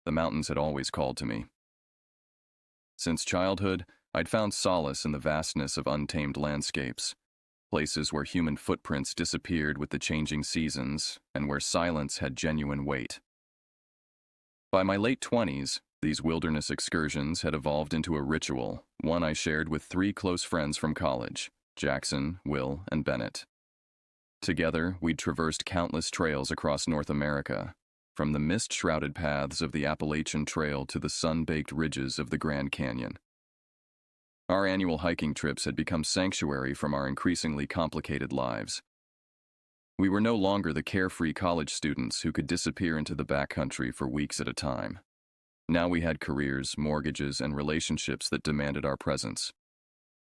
the mountains had always called to me. Since childhood, I'd found solace in the vastness of untamed landscapes, places where human footprints disappeared with the changing seasons and where silence had genuine weight. By my late 20s, these wilderness excursions had evolved into a ritual, one I shared with three close friends from college, Jackson, Will, and Bennett. Together, we'd traversed countless trails across North America, from the mist-shrouded paths of the Appalachian Trail to the sun-baked ridges of the Grand Canyon. Our annual hiking trips had become sanctuary from our increasingly complicated lives. We were no longer the carefree college students who could disappear into the backcountry for weeks at a time. Now we had careers, mortgages, and relationships that demanded our presence.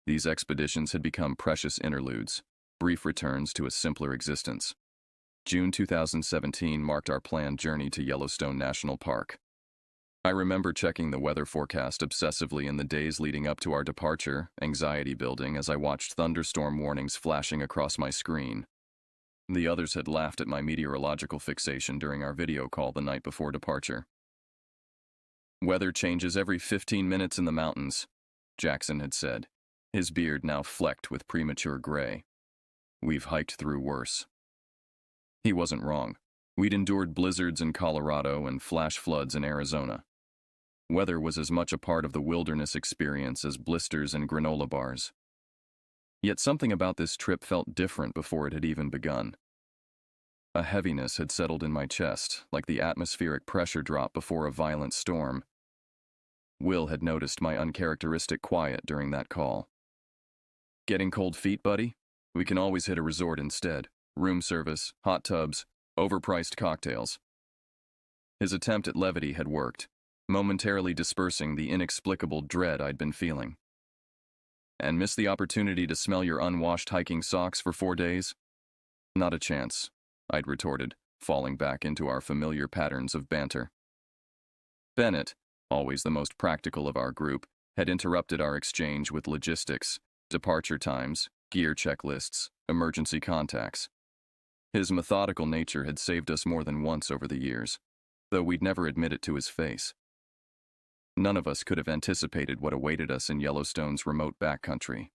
These expeditions had become precious interludes, brief returns to a simpler existence. June 2017 marked our planned journey to Yellowstone National Park. I remember checking the weather forecast obsessively in the days leading up to our departure, anxiety building as I watched thunderstorm warnings flashing across my screen. The others had laughed at my meteorological fixation during our video call the night before departure. "Weather changes every 15 minutes in the mountains," Jackson had said, his beard now flecked with premature gray. "We've hiked through worse." He wasn't wrong. We'd endured blizzards in Colorado and flash floods in Arizona. Weather was as much a part of the wilderness experience as blisters and granola bars. Yet something about this trip felt different before it had even begun. A heaviness had settled in my chest, like the atmospheric pressure drop before a violent storm. Will had noticed my uncharacteristic quiet during that call. "Getting cold feet, buddy? We can always hit a resort instead. Room service, hot tubs, overpriced cocktails." His attempt at levity had worked, momentarily dispersing the inexplicable dread I'd been feeling. "And miss the opportunity to smell your unwashed hiking socks for 4 days? Not a chance," I'd retorted, falling back into our familiar patterns of banter. Bennett, always the most practical of our group, had interrupted our exchange with logistics, departure times, gear checklists, emergency contacts. His methodical nature had saved us more than once over the years, though we'd never admit it to his face. None of us could have anticipated what awaited us in Yellowstone's remote backcountry.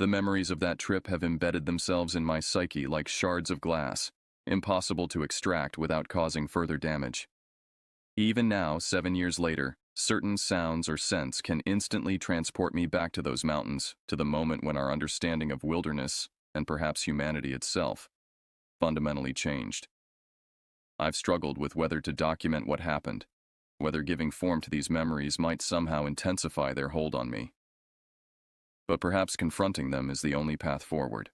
The memories of that trip have embedded themselves in my psyche like shards of glass, impossible to extract without causing further damage. Even now, 7 years later, certain sounds or scents can instantly transport me back to those mountains, to the moment when our understanding of wilderness, and perhaps humanity itself, fundamentally changed. I've struggled with whether to document what happened, whether giving form to these memories might somehow intensify their hold on me. But perhaps confronting them is the only path forward.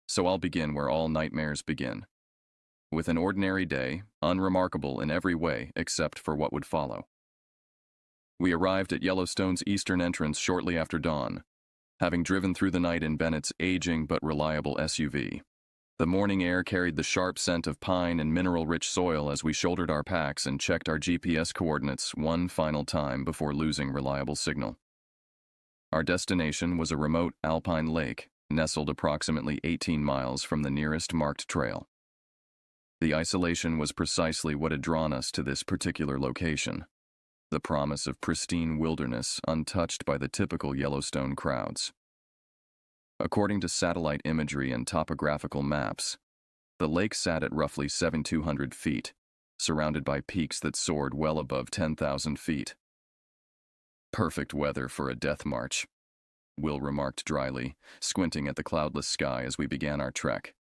So I'll begin where all nightmares begin, with an ordinary day, unremarkable in every way except for what would follow. We arrived at Yellowstone's eastern entrance shortly after dawn, having driven through the night in Bennett's aging but reliable SUV. The morning air carried the sharp scent of pine and mineral-rich soil as we shouldered our packs and checked our GPS coordinates one final time before losing reliable signal. Our destination was a remote alpine lake, nestled approximately 18 miles from the nearest marked trail. The isolation was precisely what had drawn us to this particular location, the promise of pristine wilderness untouched by the typical Yellowstone crowds. According to satellite imagery and topographical maps, the lake sat at roughly 7,200 feet, surrounded by peaks that soared well above 10,000 feet. "Perfect weather for a death march," Will remarked dryly, squinting at the cloudless sky as we began our trek.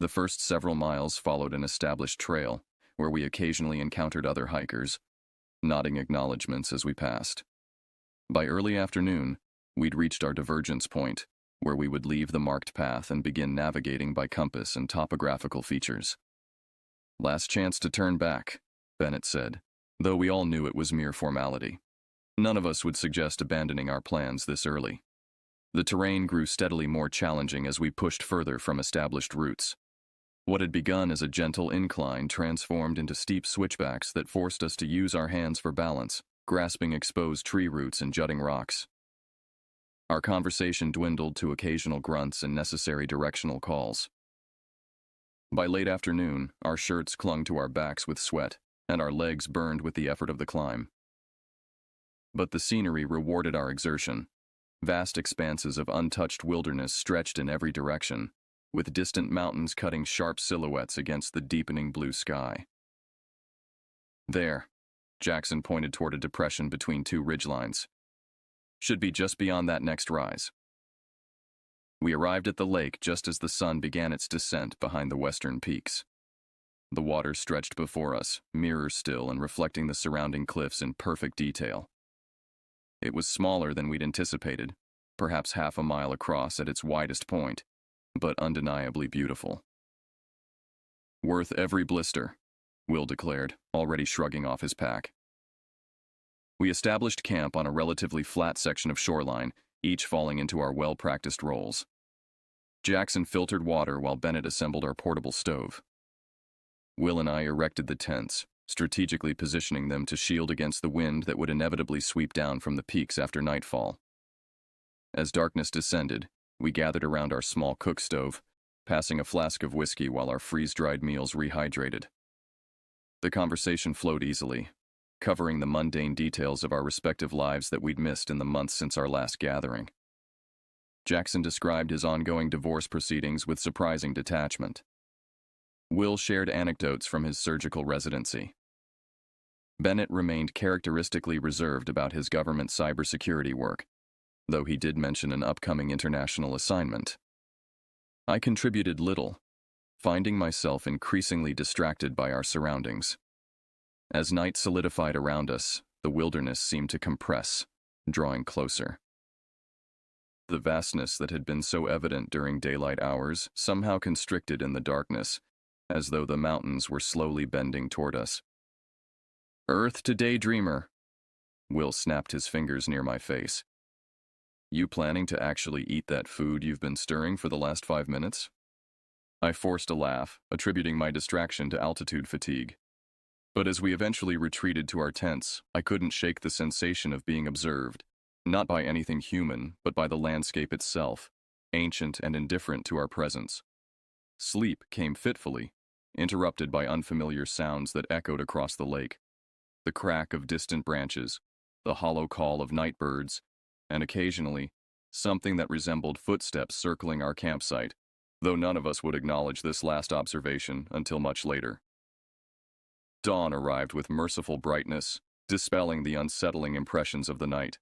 The first several miles followed an established trail, where we occasionally encountered other hikers, nodding acknowledgments as we passed. By early afternoon, we'd reached our divergence point, where we would leave the marked path and begin navigating by compass and topographical features. "Last chance to turn back," Bennett said, though we all knew it was mere formality. None of us would suggest abandoning our plans this early. The terrain grew steadily more challenging as we pushed further from established routes. What had begun as a gentle incline transformed into steep switchbacks that forced us to use our hands for balance, grasping exposed tree roots and jutting rocks. Our conversation dwindled to occasional grunts and necessary directional calls. By late afternoon, our shirts clung to our backs with sweat, and our legs burned with the effort of the climb. But the scenery rewarded our exertion. Vast expanses of untouched wilderness stretched in every direction, with distant mountains cutting sharp silhouettes against the deepening blue sky. There, Jackson pointed toward a depression between two ridgelines. Should be just beyond that next rise. We arrived at the lake just as the sun began its descent behind the western peaks. The water stretched before us, mirror still and reflecting the surrounding cliffs in perfect detail. It was smaller than we'd anticipated, perhaps half a mile across at its widest point, but undeniably beautiful. Worth every blister, Will declared, already shrugging off his pack. We established camp on a relatively flat section of shoreline, each falling into our well-practiced roles. Jackson filtered water while Bennett assembled our portable stove. Will and I erected the tents, strategically positioning them to shield against the wind that would inevitably sweep down from the peaks after nightfall. As darkness descended, we gathered around our small cook stove, passing a flask of whiskey while our freeze-dried meals rehydrated. The conversation flowed easily, covering the mundane details of our respective lives that we'd missed in the months since our last gathering. Jackson described his ongoing divorce proceedings with surprising detachment. Will shared anecdotes from his surgical residency. Bennett remained characteristically reserved about his government cybersecurity work, though he did mention an upcoming international assignment. I contributed little, finding myself increasingly distracted by our surroundings. As night solidified around us, the wilderness seemed to compress, drawing closer. The vastness that had been so evident during daylight hours somehow constricted in the darkness, as though the mountains were slowly bending toward us. "Earth to daydreamer," Will snapped his fingers near my face. "You planning to actually eat that food you've been stirring for the last 5 minutes?" I forced a laugh, attributing my distraction to altitude fatigue. But as we eventually retreated to our tents, I couldn't shake the sensation of being observed, not by anything human, but by the landscape itself, ancient and indifferent to our presence. Sleep came fitfully, interrupted by unfamiliar sounds that echoed across the lake. The crack of distant branches, the hollow call of night birds, and occasionally, something that resembled footsteps circling our campsite, though none of us would acknowledge this last observation until much later. Dawn arrived with merciful brightness, dispelling the unsettling impressions of the night.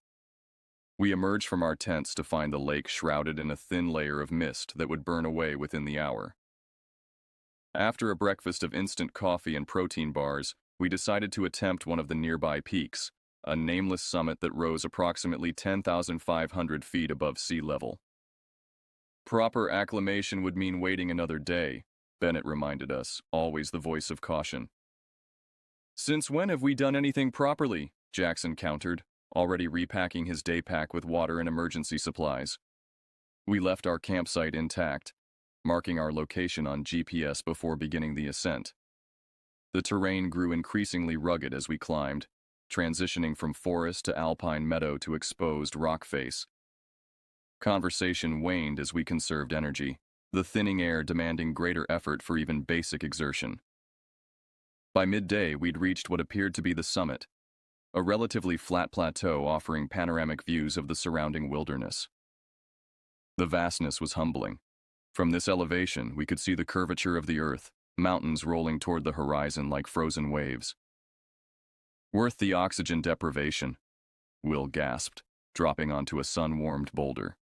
We emerged from our tents to find the lake shrouded in a thin layer of mist that would burn away within the hour. After a breakfast of instant coffee and protein bars, we decided to attempt one of the nearby peaks, a nameless summit that rose approximately 10,500 feet above sea level. Proper acclimation would mean waiting another day, Bennett reminded us, always the voice of caution. "Since when have we done anything properly?" Jackson countered, already repacking his day pack with water and emergency supplies. We left our campsite intact, marking our location on GPS before beginning the ascent. The terrain grew increasingly rugged as we climbed, transitioning from forest to alpine meadow to exposed rock face. Conversation waned as we conserved energy, the thinning air demanding greater effort for even basic exertion. By midday, we'd reached what appeared to be the summit, a relatively flat plateau offering panoramic views of the surrounding wilderness. The vastness was humbling. From this elevation, we could see the curvature of the earth, mountains rolling toward the horizon like frozen waves. "Worth the oxygen deprivation," Will gasped, dropping onto a sun-warmed boulder.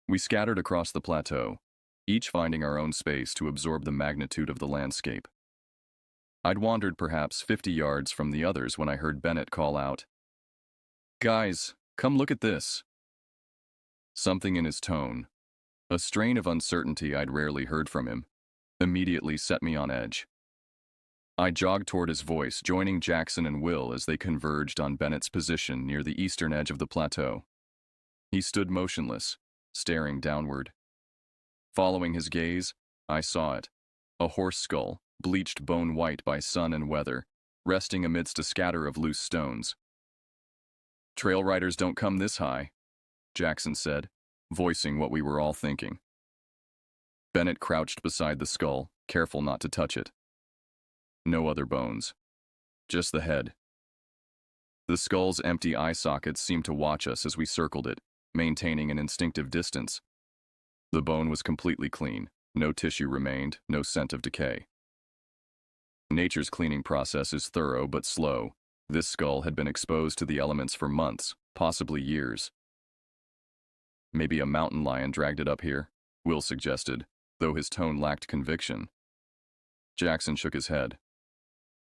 We scattered across the plateau, each finding our own space to absorb the magnitude of the landscape. I'd wandered perhaps 50 yards from the others when I heard Bennett call out, "Guys, come look at this." Something in his tone, a strain of uncertainty I'd rarely heard from him, immediately set me on edge. I jogged toward his voice, joining Jackson and Will as they converged on Bennett's position near the eastern edge of the plateau. He stood motionless, staring downward. Following his gaze, I saw it, a horse skull, bleached bone white by sun and weather, resting amidst a scatter of loose stones. "Trail riders don't come this high," Jackson said, voicing what we were all thinking. Bennett crouched beside the skull, careful not to touch it. No other bones, Just the head. The skull's empty eye sockets seemed to watch us as we circled it, maintaining an instinctive distance. The bone was completely clean. No tissue remained, no scent of decay. Nature's cleaning process is thorough but slow. This skull had been exposed to the elements for months, possibly years. Maybe a mountain lion dragged it up here, Will suggested, though his tone lacked conviction. Jackson shook his head.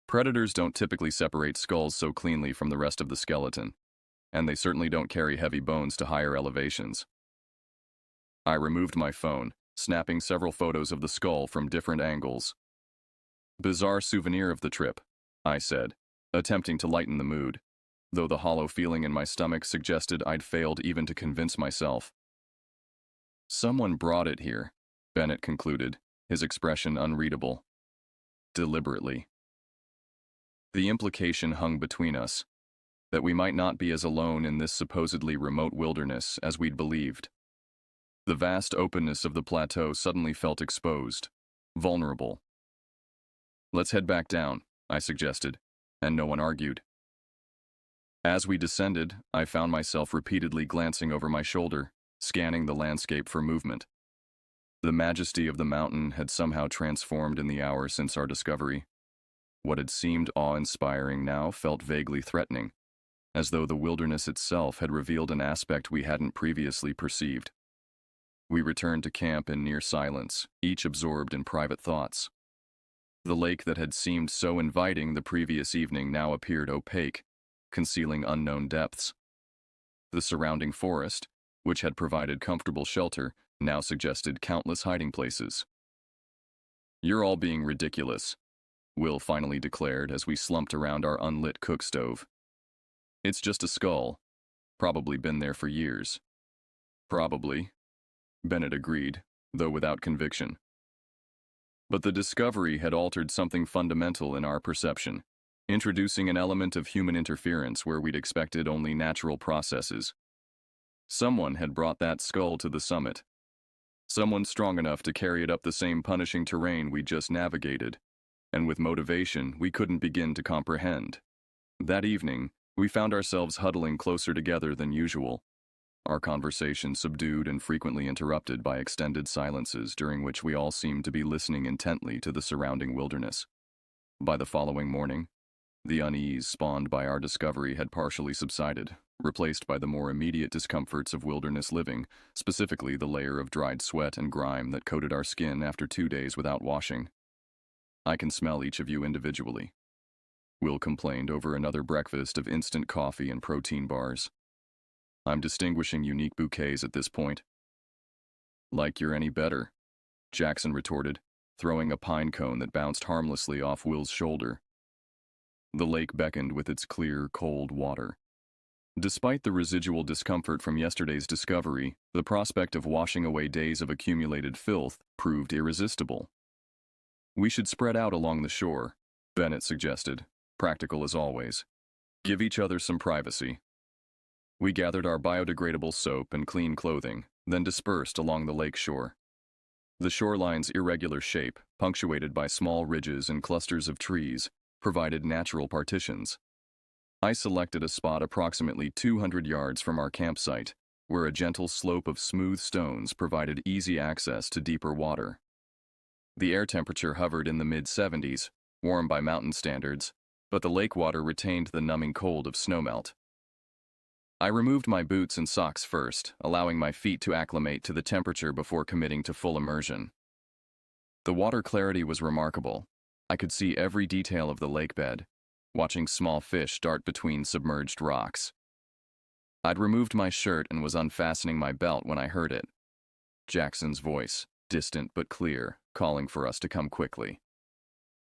Predators don't typically separate skulls so cleanly from the rest of the skeleton, and they certainly don't carry heavy bones to higher elevations. I removed my phone, snapping several photos of the skull from different angles. Bizarre souvenir of the trip, I said, attempting to lighten the mood, though the hollow feeling in my stomach suggested I'd failed even to convince myself. Someone brought it here, Bennett concluded, his expression unreadable. Deliberately. The implication hung between us, that we might not be as alone in this supposedly remote wilderness as we'd believed. The vast openness of the plateau suddenly felt exposed, vulnerable. Let's head back down, I suggested, and no one argued. As we descended, I found myself repeatedly glancing over my shoulder, scanning the landscape for movement. The majesty of the mountain had somehow transformed in the hour since our discovery. What had seemed awe-inspiring now felt vaguely threatening, as though the wilderness itself had revealed an aspect we hadn't previously perceived. We returned to camp in near silence, each absorbed in private thoughts. The lake that had seemed so inviting the previous evening now appeared opaque, concealing unknown depths. The surrounding forest, which had provided comfortable shelter, now suggested countless hiding places. "You're all being ridiculous," Will finally declared as we slumped around our unlit cook stove. "It's just a skull. Probably been there for years." "Probably," Bennett agreed, though without conviction. But the discovery had altered something fundamental in our perception, introducing an element of human interference where we'd expected only natural processes. Someone had brought that skull to the summit. Someone strong enough to carry it up the same punishing terrain we just navigated, and with motivation we couldn't begin to comprehend. That evening, we found ourselves huddling closer together than usual, our conversation subdued and frequently interrupted by extended silences during which we all seemed to be listening intently to the surrounding wilderness. By the following morning, the unease spawned by our discovery had partially subsided, replaced by the more immediate discomforts of wilderness living, specifically the layer of dried sweat and grime that coated our skin after 2 days without washing. "I can smell each of you individually," Will complained over another breakfast of instant coffee and protein bars. "I'm distinguishing unique bouquets at this point." "Like you're any better," Jackson retorted, throwing a pine cone that bounced harmlessly off Will's shoulder. The lake beckoned with its clear, cold water. Despite the residual discomfort from yesterday's discovery, the prospect of washing away days of accumulated filth proved irresistible. "We should spread out along the shore," Bennett suggested, practical as always. "Give each other some privacy." We gathered our biodegradable soap and clean clothing, then dispersed along the lake shore. The shoreline's irregular shape, punctuated by small ridges and clusters of trees, provided natural partitions. I selected a spot approximately 200 yards from our campsite, where a gentle slope of smooth stones provided easy access to deeper water. The air temperature hovered in the mid-70s, warm by mountain standards, but the lake water retained the numbing cold of snowmelt. I removed my boots and socks first, allowing my feet to acclimate to the temperature before committing to full immersion. The water clarity was remarkable. I could see every detail of the lake bed, watching small fish dart between submerged rocks. I'd removed my shirt and was unfastening my belt when I heard it. Jackson's voice, distant but clear, calling for us to come quickly.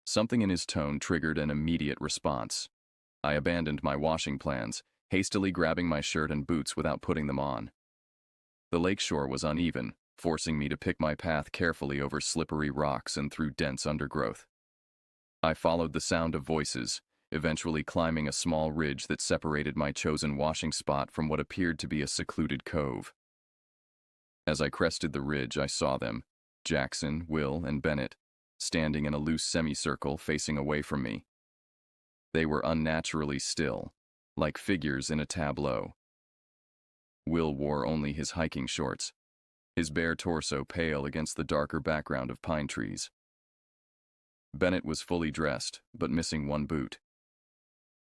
Something in his tone triggered an immediate response. I abandoned my washing plans, hastily grabbing my shirt and boots without putting them on. The lakeshore was uneven, forcing me to pick my path carefully over slippery rocks and through dense undergrowth. I followed the sound of voices, eventually climbing a small ridge that separated my chosen washing spot from what appeared to be a secluded cove. As I crested the ridge, I saw them, Jackson, Will, and Bennett, standing in a loose semicircle facing away from me. They were unnaturally still, like figures in a tableau. Will wore only his hiking shorts, his bare torso pale against the darker background of pine trees. Bennett was fully dressed, but missing one boot.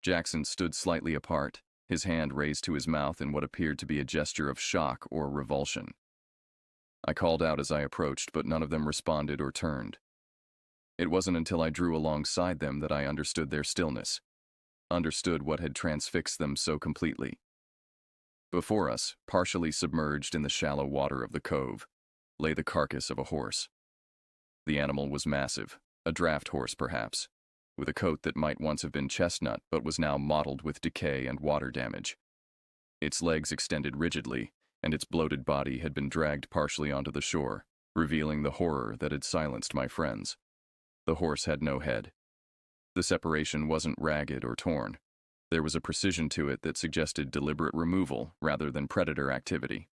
Jackson stood slightly apart, his hand raised to his mouth in what appeared to be a gesture of shock or revulsion. I called out as I approached, but none of them responded or turned. It wasn't until I drew alongside them that I understood their stillness, understood what had transfixed them so completely. Before us, partially submerged in the shallow water of the cove, lay the carcass of a horse. The animal was massive, a draft horse perhaps, with a coat that might once have been chestnut but was now mottled with decay and water damage. Its legs extended rigidly, and its bloated body had been dragged partially onto the shore, revealing the horror that had silenced my friends. The horse had no head. The separation wasn't ragged or torn. There was a precision to it that suggested deliberate removal rather than predator activity.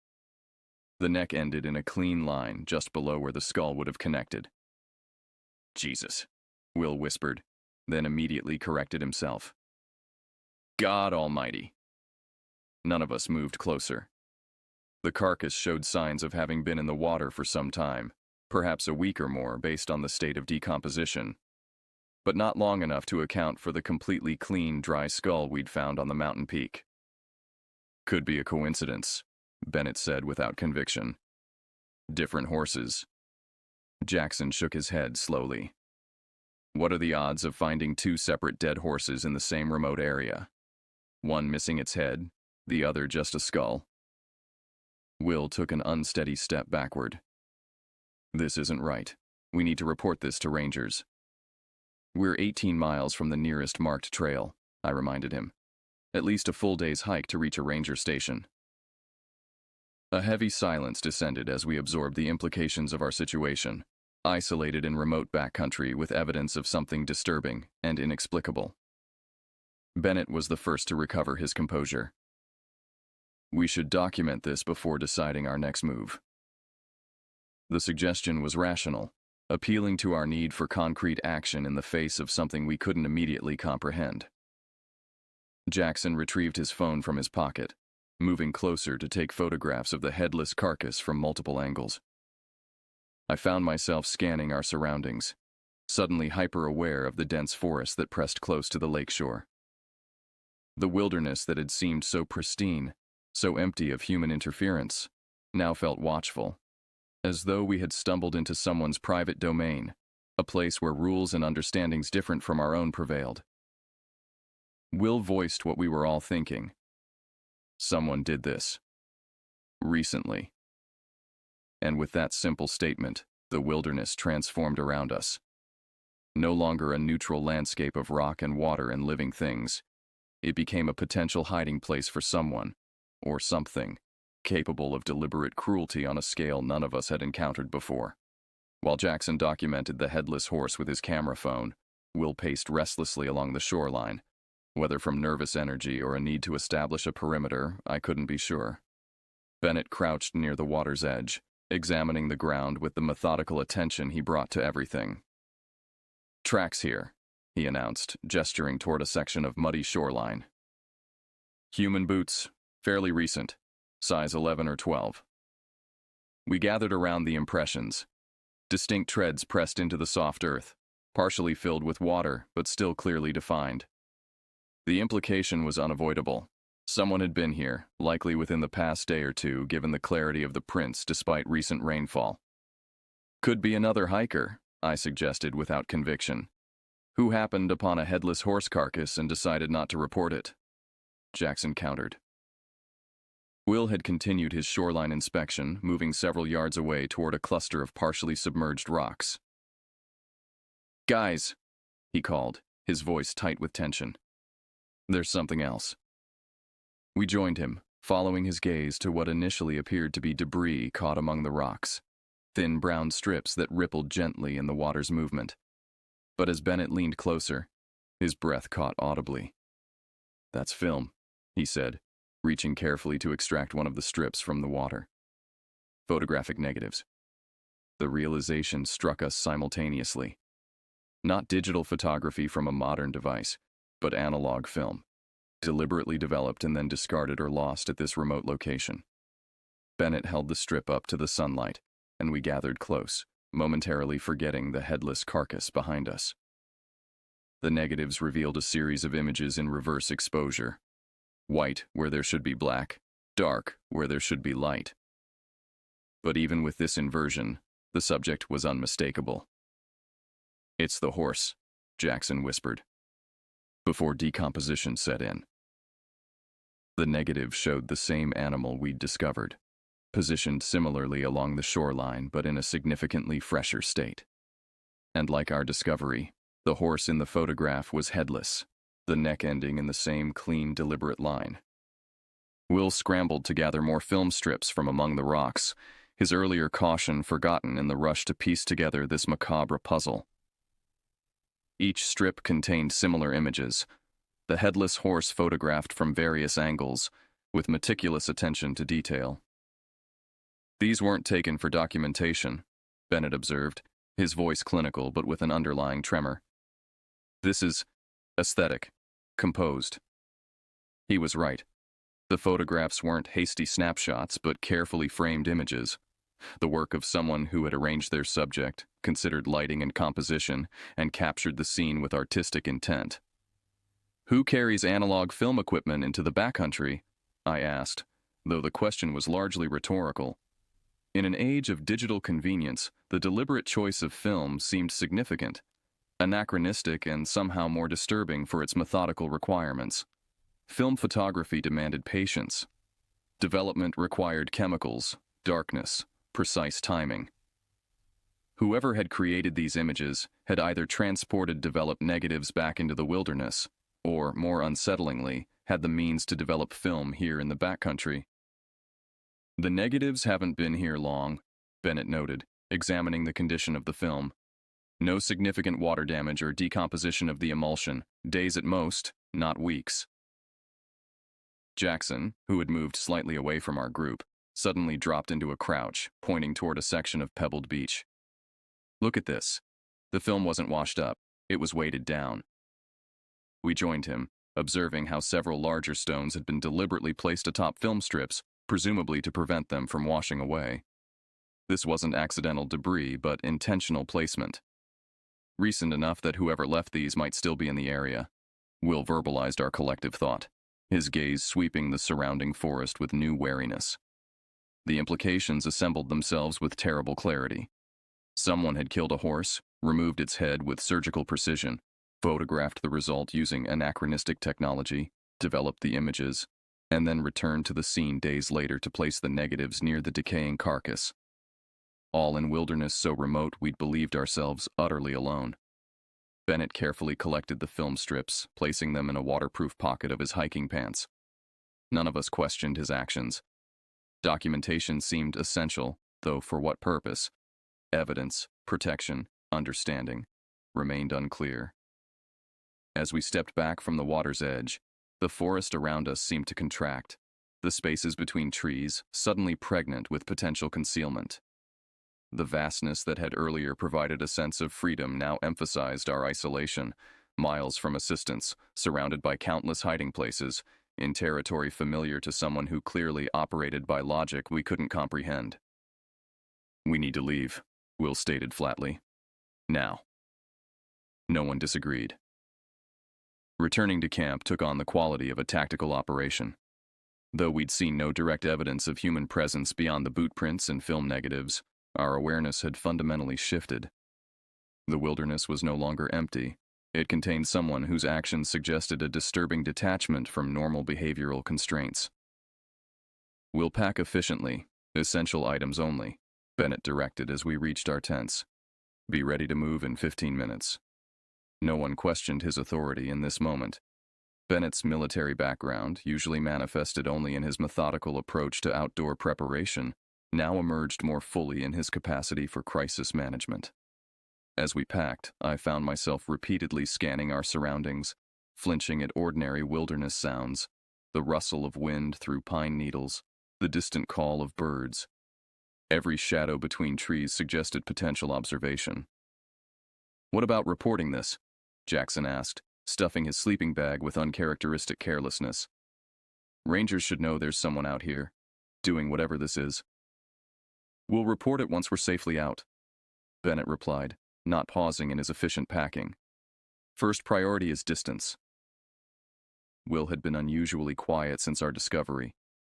The neck ended in a clean line just below where the skull would have connected. "Jesus," Will whispered, then immediately corrected himself. "God Almighty." None of us moved closer. The carcass showed signs of having been in the water for some time, perhaps a week or more based on the state of decomposition, but not long enough to account for the completely clean, dry skull we'd found on the mountain peak. "Could be a coincidence," Bennett said without conviction. "Different horses." Jackson shook his head slowly. "What are the odds of finding two separate dead horses in the same remote area? One missing its head, the other just a skull?" Will took an unsteady step backward. "This isn't right. We need to report this to rangers." "We're 18 miles from the nearest marked trail," I reminded him. "At least a full day's hike to reach a ranger station." A heavy silence descended as we absorbed the implications of our situation, isolated in remote backcountry with evidence of something disturbing and inexplicable. Bennett was the first to recover his composure. "We should document this before deciding our next move." The suggestion was rational, appealing to our need for concrete action in the face of something we couldn't immediately comprehend. Jackson retrieved his phone from his pocket, moving closer to take photographs of the headless carcass from multiple angles. I found myself scanning our surroundings, suddenly hyper-aware of the dense forest that pressed close to the lakeshore. The wilderness that had seemed so pristine, so empty of human interference, now felt watchful, as though we had stumbled into someone's private domain, a place where rules and understandings different from our own prevailed. Will voiced what we were all thinking. Someone did this. Recently. And with that simple statement, the wilderness transformed around us. No longer a neutral landscape of rock and water and living things, it became a potential hiding place for someone, or something, capable of deliberate cruelty on a scale none of us had encountered before. While Jackson documented the headless horse with his camera phone, Will paced restlessly along the shoreline. Whether from nervous energy or a need to establish a perimeter, I couldn't be sure. Bennett crouched near the water's edge, examining the ground with the methodical attention he brought to everything. "Tracks here," he announced, gesturing toward a section of muddy shoreline. "Human boots, fairly recent, size 11 or 12. We gathered around the impressions. Distinct treads pressed into the soft earth, partially filled with water, but still clearly defined. The implication was unavoidable. Someone had been here, likely within the past day or two, given the clarity of the prints despite recent rainfall. Could be another hiker, I suggested without conviction, who happened upon a headless horse carcass and decided not to report it. Jackson countered. Will had continued his shoreline inspection, moving several yards away toward a cluster of partially submerged rocks. "Guys," he called, his voice tight with tension. "There's something else." We joined him, following his gaze to what initially appeared to be debris caught among the rocks, thin brown strips that rippled gently in the water's movement. But as Bennett leaned closer, his breath caught audibly. "That's film," he said, reaching carefully to extract one of the strips from the water. "Photographic negatives." The realization struck us simultaneously. Not digital photography from a modern device, but analog film, deliberately developed and then discarded or lost at this remote location. Bennett held the strip up to the sunlight, and we gathered close, momentarily forgetting the headless carcass behind us. The negatives revealed a series of images in reverse exposure. White where there should be black, dark where there should be light. But even with this inversion, the subject was unmistakable. "It's the horse," Jackson whispered, before decomposition set in. The negative showed the same animal we'd discovered, positioned similarly along the shoreline but in a significantly fresher state. And like our discovery, the horse in the photograph was headless, the neck ending in the same clean, deliberate line. Will scrambled to gather more film strips from among the rocks, his earlier caution forgotten in the rush to piece together this macabre puzzle. Each strip contained similar images, the headless horse photographed from various angles, with meticulous attention to detail. "These weren't taken for documentation," Bennett observed, his voice clinical but with an underlying tremor. "This is aesthetic, composed." He was right. The photographs weren't hasty snapshots but carefully framed images, the work of someone who had arranged their subject, considered lighting and composition, and captured the scene with artistic intent. "Who carries analog film equipment into the backcountry?" I asked, though the question was largely rhetorical. In an age of digital convenience, the deliberate choice of film seemed significant, anachronistic and somehow more disturbing for its methodical requirements. Film photography demanded patience. Development required chemicals, darkness, precise timing. Whoever had created these images had either transported developed negatives back into the wilderness, or, more unsettlingly, had the means to develop film here in the backcountry. "The negatives haven't been here long," Bennett noted, examining the condition of the film. "No significant water damage or decomposition of the emulsion, days at most, not weeks." Jackson, who had moved slightly away from our group, suddenly dropped into a crouch, pointing toward a section of pebbled beach. "Look at this. The film wasn't washed up, it was weighted down." We joined him, observing how several larger stones had been deliberately placed atop film strips, presumably to prevent them from washing away. This wasn't accidental debris, but intentional placement. Recent enough that whoever left these might still be in the area. Will verbalized our collective thought, his gaze sweeping the surrounding forest with new wariness. The implications assembled themselves with terrible clarity. Someone had killed a horse, removed its head with surgical precision, photographed the result using anachronistic technology, developed the images, and then returned to the scene days later to place the negatives near the decaying carcass. All in wilderness so remote we'd believed ourselves utterly alone. Bennett carefully collected the film strips, placing them in a waterproof pocket of his hiking pants. None of us questioned his actions. Documentation seemed essential, though for what purpose? Evidence, protection, understanding remained unclear. As we stepped back from the water's edge, the forest around us seemed to contract, the spaces between trees suddenly pregnant with potential concealment. The vastness that had earlier provided a sense of freedom now emphasized our isolation, miles from assistance, surrounded by countless hiding places, in territory familiar to someone who clearly operated by logic we couldn't comprehend. "We need to leave," Will stated flatly. "Now." No one disagreed. Returning to camp took on the quality of a tactical operation. Though we'd seen no direct evidence of human presence beyond the boot prints and film negatives, our awareness had fundamentally shifted. The wilderness was no longer empty. It contained someone whose actions suggested a disturbing detachment from normal behavioral constraints. "We'll pack efficiently, essential items only," Bennett directed as we reached our tents. "Be ready to move in 15 minutes. No one questioned his authority in this moment. Bennett's military background, usually manifested only in his methodical approach to outdoor preparation, now emerged more fully in his capacity for crisis management. As we packed, I found myself repeatedly scanning our surroundings, flinching at ordinary wilderness sounds, the rustle of wind through pine needles, the distant call of birds. Every shadow between trees suggested potential observation. "What about reporting this?" Jackson asked, stuffing his sleeping bag with uncharacteristic carelessness. "Rangers should know there's someone out here, doing whatever this is." "We'll report it once we're safely out," Bennett replied, not pausing in his efficient packing. "First priority is distance." Will had been unusually quiet since our discovery,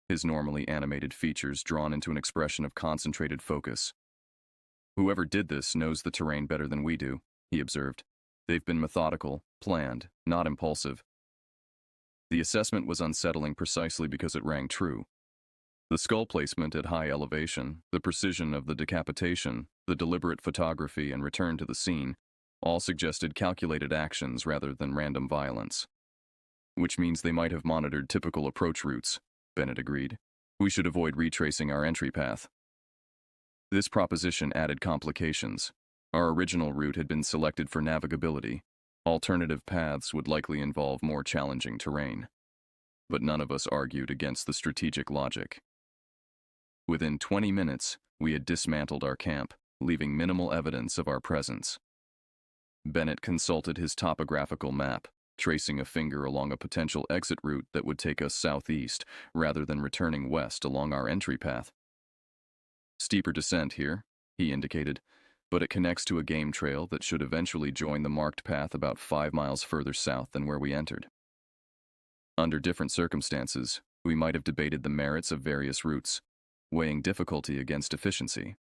his normally animated features drawn into an expression of concentrated focus. "Whoever did this knows the terrain better than we do," he observed. "They've been methodical, planned, not impulsive." The assessment was unsettling precisely because it rang true. The skull placement at high elevation, the precision of the decapitation, the deliberate photography and return to the scene, all suggested calculated actions rather than random violence. "Which means they might have monitored typical approach routes," Bennett agreed. "We should avoid retracing our entry path." This proposition added complications. Our original route had been selected for navigability. Alternative paths would likely involve more challenging terrain. But none of us argued against the strategic logic. Within 20 minutes, we had dismantled our camp, leaving minimal evidence of our presence. Bennett consulted his topographical map, tracing a finger along a potential exit route that would take us southeast, rather than returning west along our entry path. "Steeper descent here," he indicated, "but it connects to a game trail that should eventually join the marked path about 5 miles further south than where we entered." Under different circumstances, we might have debated the merits of various routes, weighing difficulty against efficiency.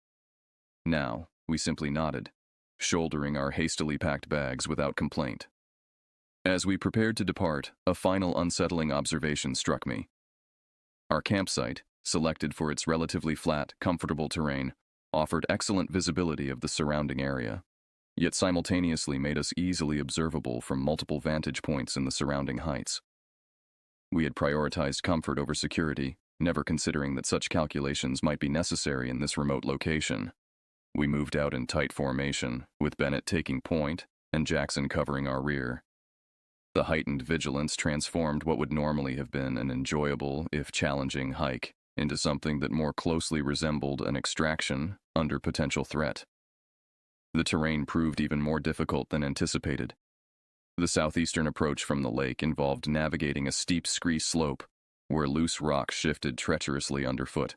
Now, we simply nodded, shouldering our hastily packed bags without complaint. As we prepared to depart, a final unsettling observation struck me. Our campsite, selected for its relatively flat, comfortable terrain, offered excellent visibility of the surrounding area, yet simultaneously made us easily observable from multiple vantage points in the surrounding heights. We had prioritized comfort over security, never considering that such calculations might be necessary in this remote location. We moved out in tight formation, with Bennett taking point and Jackson covering our rear. The heightened vigilance transformed what would normally have been an enjoyable, if challenging, hike into something that more closely resembled an extraction under potential threat. The terrain proved even more difficult than anticipated. The southeastern approach from the lake involved navigating a steep scree slope where loose rocks shifted treacherously underfoot.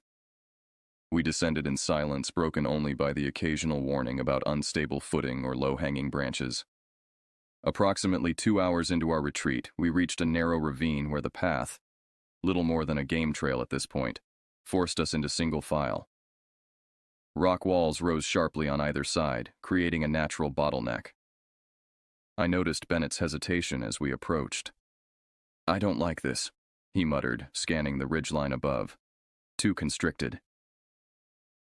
We descended in silence, broken only by the occasional warning about unstable footing or low-hanging branches. Approximately 2 hours into our retreat, we reached a narrow ravine where the path, little more than a game trail at this point, forced us into single file. Rock walls rose sharply on either side, creating a natural bottleneck. I noticed Bennett's hesitation as we approached. "I don't like this," he muttered, scanning the ridgeline above. "Too constricted."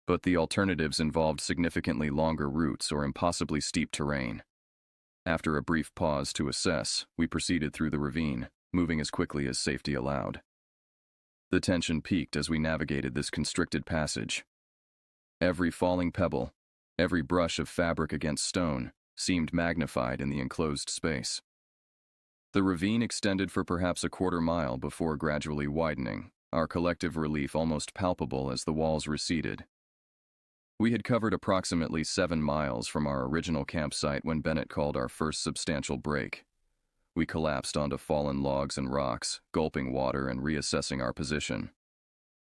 But the alternatives involved significantly longer routes or impossibly steep terrain. After a brief pause to assess, we proceeded through the ravine, moving as quickly as safety allowed. The tension peaked as we navigated this constricted passage. Every falling pebble, every brush of fabric against stone, seemed magnified in the enclosed space. The ravine extended for perhaps a quarter mile before gradually widening, our collective relief almost palpable as the walls receded. We had covered approximately 7 miles from our original campsite when Bennett called our first substantial break. We collapsed onto fallen logs and rocks, gulping water and reassessing our position.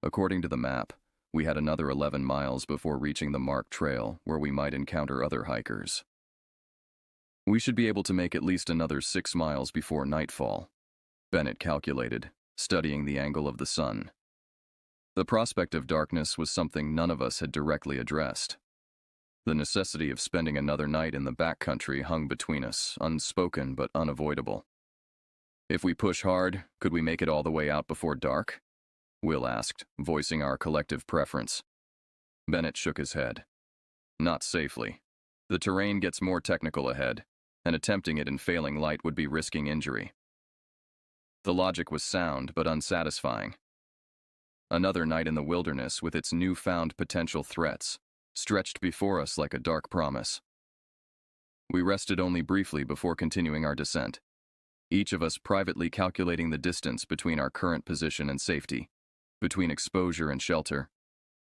According to the map, we had another 11 miles before reaching the marked trail where we might encounter other hikers. We should be able to make at least another 6 miles before nightfall, Bennett calculated, studying the angle of the sun. The prospect of darkness was something none of us had directly addressed. The necessity of spending another night in the backcountry hung between us, unspoken but unavoidable. "If we push hard, could we make it all the way out before dark?" Will asked, voicing our collective preference. Bennett shook his head. "Not safely. The terrain gets more technical ahead, and attempting it in failing light would be risking injury." The logic was sound but unsatisfying. Another night in the wilderness with its newfound potential threats stretched before us like a dark promise. We rested only briefly before continuing our descent, each of us privately calculating the distance between our current position and safety, between exposure and shelter,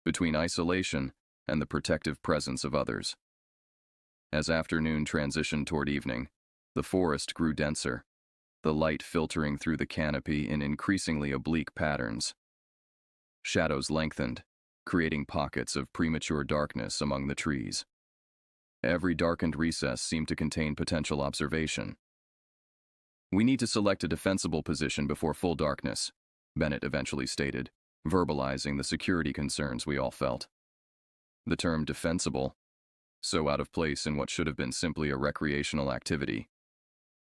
between isolation and the protective presence of others. As afternoon transitioned toward evening, the forest grew denser, the light filtering through the canopy in increasingly oblique patterns. Shadows lengthened, creating pockets of premature darkness among the trees. Every darkened recess seemed to contain potential observation. "We need to select a defensible position before full darkness," Bennett eventually stated, verbalizing the security concerns we all felt. The term defensible, so out of place in what should have been simply a recreational activity,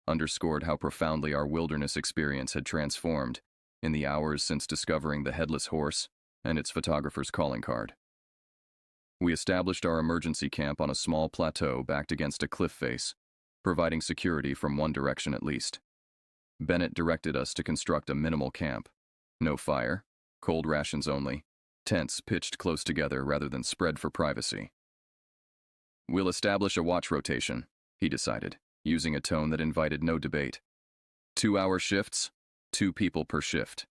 underscored how profoundly our wilderness experience had transformed in the hours since discovering the headless horse and its photographer's calling card. We established our emergency camp on a small plateau backed against a cliff face, providing security from one direction at least. Bennett directed us to construct a minimal camp. No fire, cold rations only, tents pitched close together rather than spread for privacy. "We'll establish a watch rotation," he decided, using a tone that invited no debate. 2-hour shifts, 2 people per shift,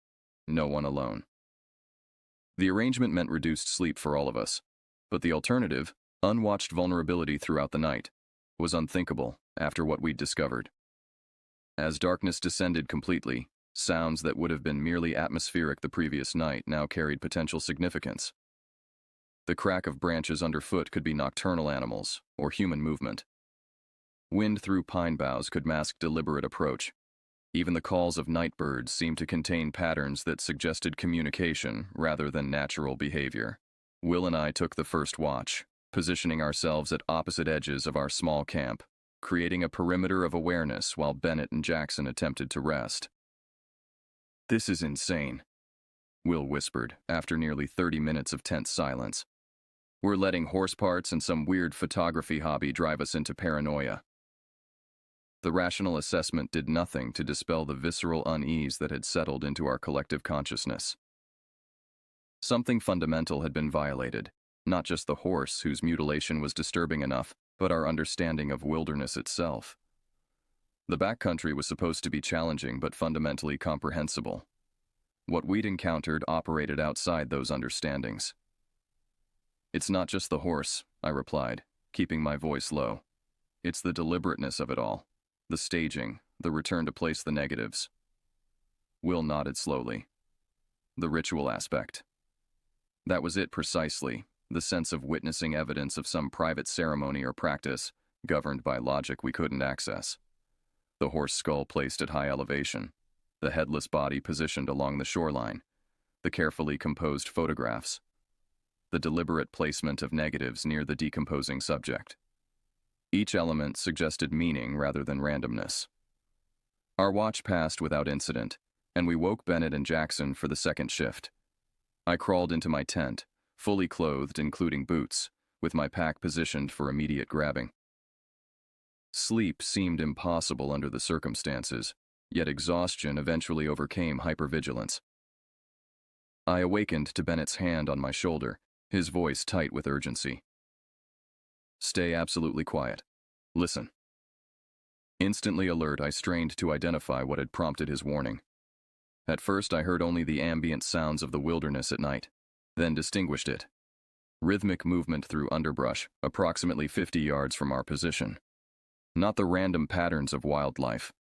no one alone. The arrangement meant reduced sleep for all of us, but the alternative, unwatched vulnerability throughout the night, was unthinkable after what we'd discovered. As darkness descended completely, sounds that would have been merely atmospheric the previous night now carried potential significance. The crack of branches underfoot could be nocturnal animals or human movement. Wind through pine boughs could mask deliberate approach. Even the calls of night birds seemed to contain patterns that suggested communication rather than natural behavior. Will and I took the first watch, positioning ourselves at opposite edges of our small camp, creating a perimeter of awareness while Bennett and Jackson attempted to rest. "This is insane," Will whispered after nearly 30 minutes of tense silence. "We're letting horse parts and some weird photography hobby drive us into paranoia." The rational assessment did nothing to dispel the visceral unease that had settled into our collective consciousness. Something fundamental had been violated, not just the horse whose mutilation was disturbing enough, but our understanding of wilderness itself. The backcountry was supposed to be challenging but fundamentally comprehensible. What we'd encountered operated outside those understandings. "It's not just the horse," I replied, keeping my voice low. "It's the deliberateness of it all. The staging, the return to place the negatives." Will nodded slowly. "The ritual aspect." That was it precisely, the sense of witnessing evidence of some private ceremony or practice, governed by logic we couldn't access. The horse skull placed at high elevation, the headless body positioned along the shoreline, the carefully composed photographs, the deliberate placement of negatives near the decomposing subject. Each element suggested meaning rather than randomness. Our watch passed without incident, and we woke Bennett and Jackson for the second shift. I crawled into my tent, fully clothed including boots, with my pack positioned for immediate grabbing. Sleep seemed impossible under the circumstances, yet exhaustion eventually overcame hypervigilance. I awakened to Bennett's hand on my shoulder, his voice tight with urgency. "Stay absolutely quiet. Listen." Instantly alert, I strained to identify what had prompted his warning. At first, I heard only the ambient sounds of the wilderness at night, then distinguished it. Rhythmic movement through underbrush, approximately 50 yards from our position. Not the random patterns of wildlife,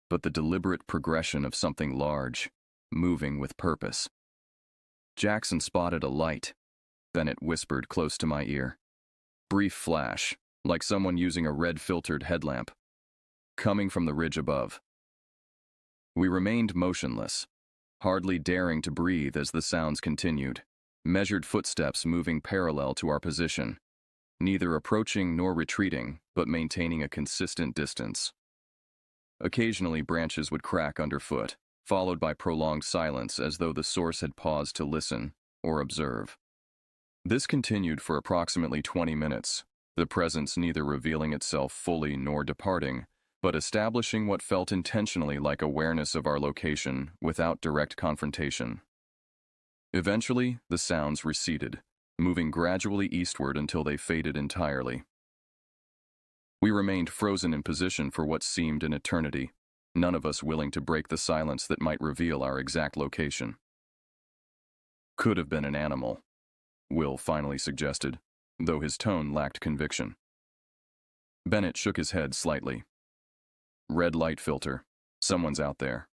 but the deliberate progression of something large, moving with purpose. Jackson spotted a light, Bennett whispered close to my ear. Brief flash, like someone using a red-filtered headlamp, coming from the ridge above. We remained motionless, hardly daring to breathe as the sounds continued, measured footsteps moving parallel to our position, neither approaching nor retreating, but maintaining a consistent distance. Occasionally, branches would crack underfoot, followed by prolonged silence as though the source had paused to listen or observe. This continued for approximately 20 minutes, the presence neither revealing itself fully nor departing, but establishing what felt intentionally like awareness of our location without direct confrontation. Eventually, the sounds receded, moving gradually eastward until they faded entirely. We remained frozen in position for what seemed an eternity, none of us willing to break the silence that might reveal our exact location. "Could have been an animal," Will finally suggested, though his tone lacked conviction. Bennett shook his head slightly. "Red light filter. Someone's out there.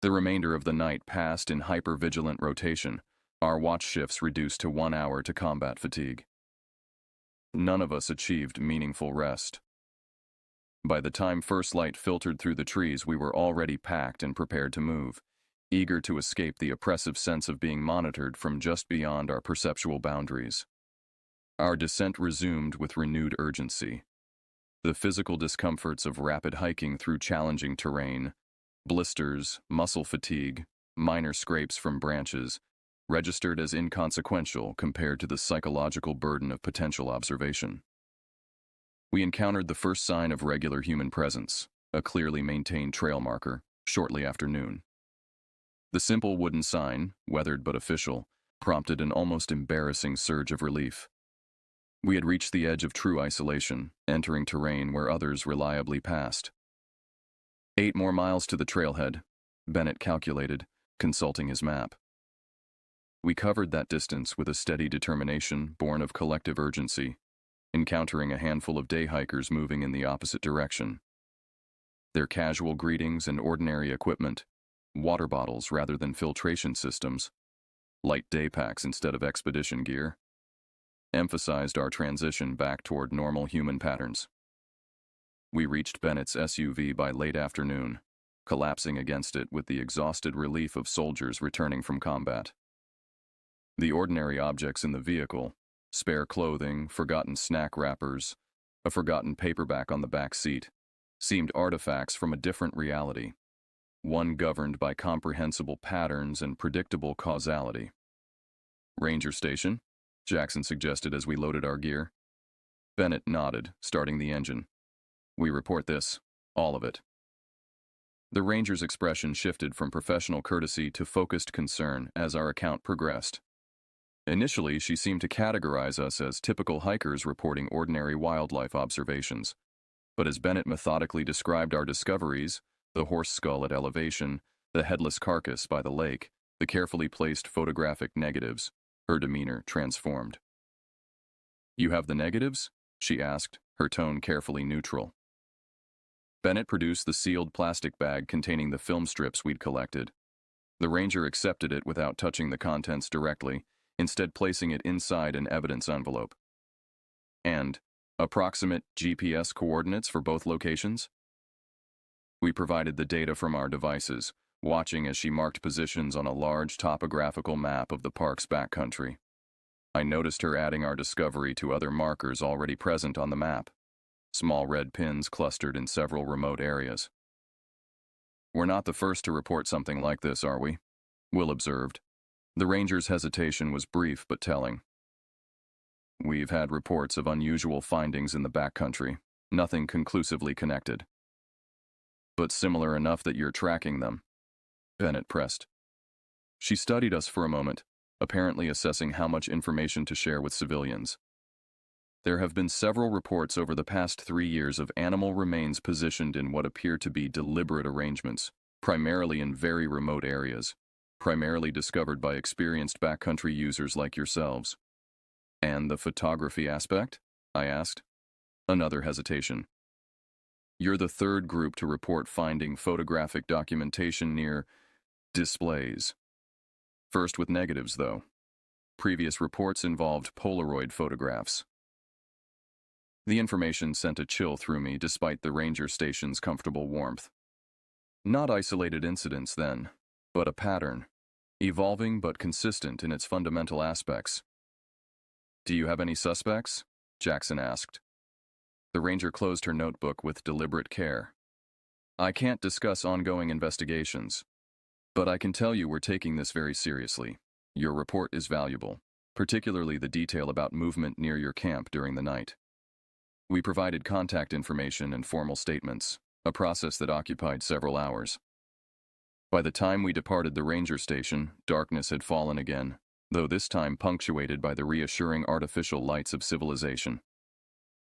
The remainder of the night passed in hyper-vigilant rotation, our watch shifts reduced to 1 hour to combat fatigue. None of us achieved meaningful rest. By the time first light filtered through the trees, we were already packed and prepared to move, eager to escape the oppressive sense of being monitored from just beyond our perceptual boundaries. Our descent resumed with renewed urgency. The physical discomforts of rapid hiking through challenging terrain, blisters, muscle fatigue, minor scrapes from branches, registered as inconsequential compared to the psychological burden of potential observation. We encountered the first sign of regular human presence, a clearly maintained trail marker, shortly after noon. The simple wooden sign, weathered but official, prompted an almost embarrassing surge of relief. We had reached the edge of true isolation, entering terrain where others reliably passed. 8 more miles to the trailhead, Bennett calculated, consulting his map. We covered that distance with a steady determination born of collective urgency, encountering a handful of day hikers moving in the opposite direction. Their casual greetings and ordinary equipment, water bottles rather than filtration systems, light day packs instead of expedition gear, emphasized our transition back toward normal human patterns. We reached Bennett's SUV by late afternoon, collapsing against it with the exhausted relief of soldiers returning from combat. The ordinary objects in the vehicle, spare clothing, forgotten snack wrappers, a forgotten paperback on the back seat, seemed artifacts from a different reality, one governed by comprehensible patterns and predictable causality. Ranger station? Jackson suggested as we loaded our gear. Bennett nodded, starting the engine. We report this, all of it. The ranger's expression shifted from professional courtesy to focused concern as our account progressed. Initially, she seemed to categorize us as typical hikers reporting ordinary wildlife observations. But as Bennett methodically described our discoveries, the horse skull at elevation, the headless carcass by the lake, the carefully placed photographic negatives, her demeanor transformed. "You have the negatives?" she asked, her tone carefully neutral. Bennett produced the sealed plastic bag containing the film strips we'd collected. The ranger accepted it without touching the contents directly, instead placing it inside an evidence envelope. And approximate GPS coordinates for both locations? We provided the data from our devices, watching as she marked positions on a large topographical map of the park's backcountry. I noticed her adding our discovery to other markers already present on the map, small red pins clustered in several remote areas. "We're not the first to report something like this, are we?" Will observed. The ranger's hesitation was brief but telling. "We've had reports of unusual findings in the backcountry, nothing conclusively connected." "But similar enough that you're tracking them," Bennett pressed. She studied us for a moment, apparently assessing how much information to share with civilians. "There have been several reports over the past 3 years of animal remains positioned in what appear to be deliberate arrangements, primarily in very remote areas, primarily discovered by experienced backcountry users like yourselves." "And the photography aspect?" I asked. Another hesitation. "You're the third group to report finding photographic documentation near displays. First with negatives, though. Previous reports involved Polaroid photographs." The information sent a chill through me despite the ranger station's comfortable warmth. Not isolated incidents, then, but a pattern, evolving but consistent in its fundamental aspects. "Do you have any suspects?" Jackson asked. The ranger closed her notebook with deliberate care. "I can't discuss ongoing investigations, but I can tell you we're taking this very seriously. Your report is valuable, particularly the detail about movement near your camp during the night." We provided contact information and formal statements, a process that occupied several hours. By the time we departed the ranger station, darkness had fallen again, though this time punctuated by the reassuring artificial lights of civilization.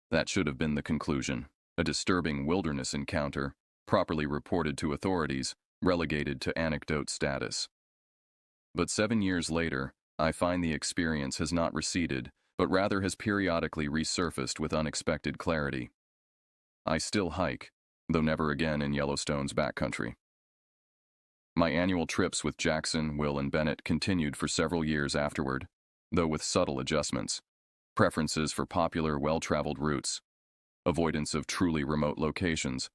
That should have been the conclusion, a disturbing wilderness encounter, properly reported to authorities, relegated to anecdote status. But 7 years later, I find the experience has not receded, but rather has periodically resurfaced with unexpected clarity. I still hike, though never again in Yellowstone's backcountry. My annual trips with Jackson, Will, and Bennett continued for several years afterward, though with subtle adjustments. Preferences for popular, well-traveled routes, avoidance of truly remote locations,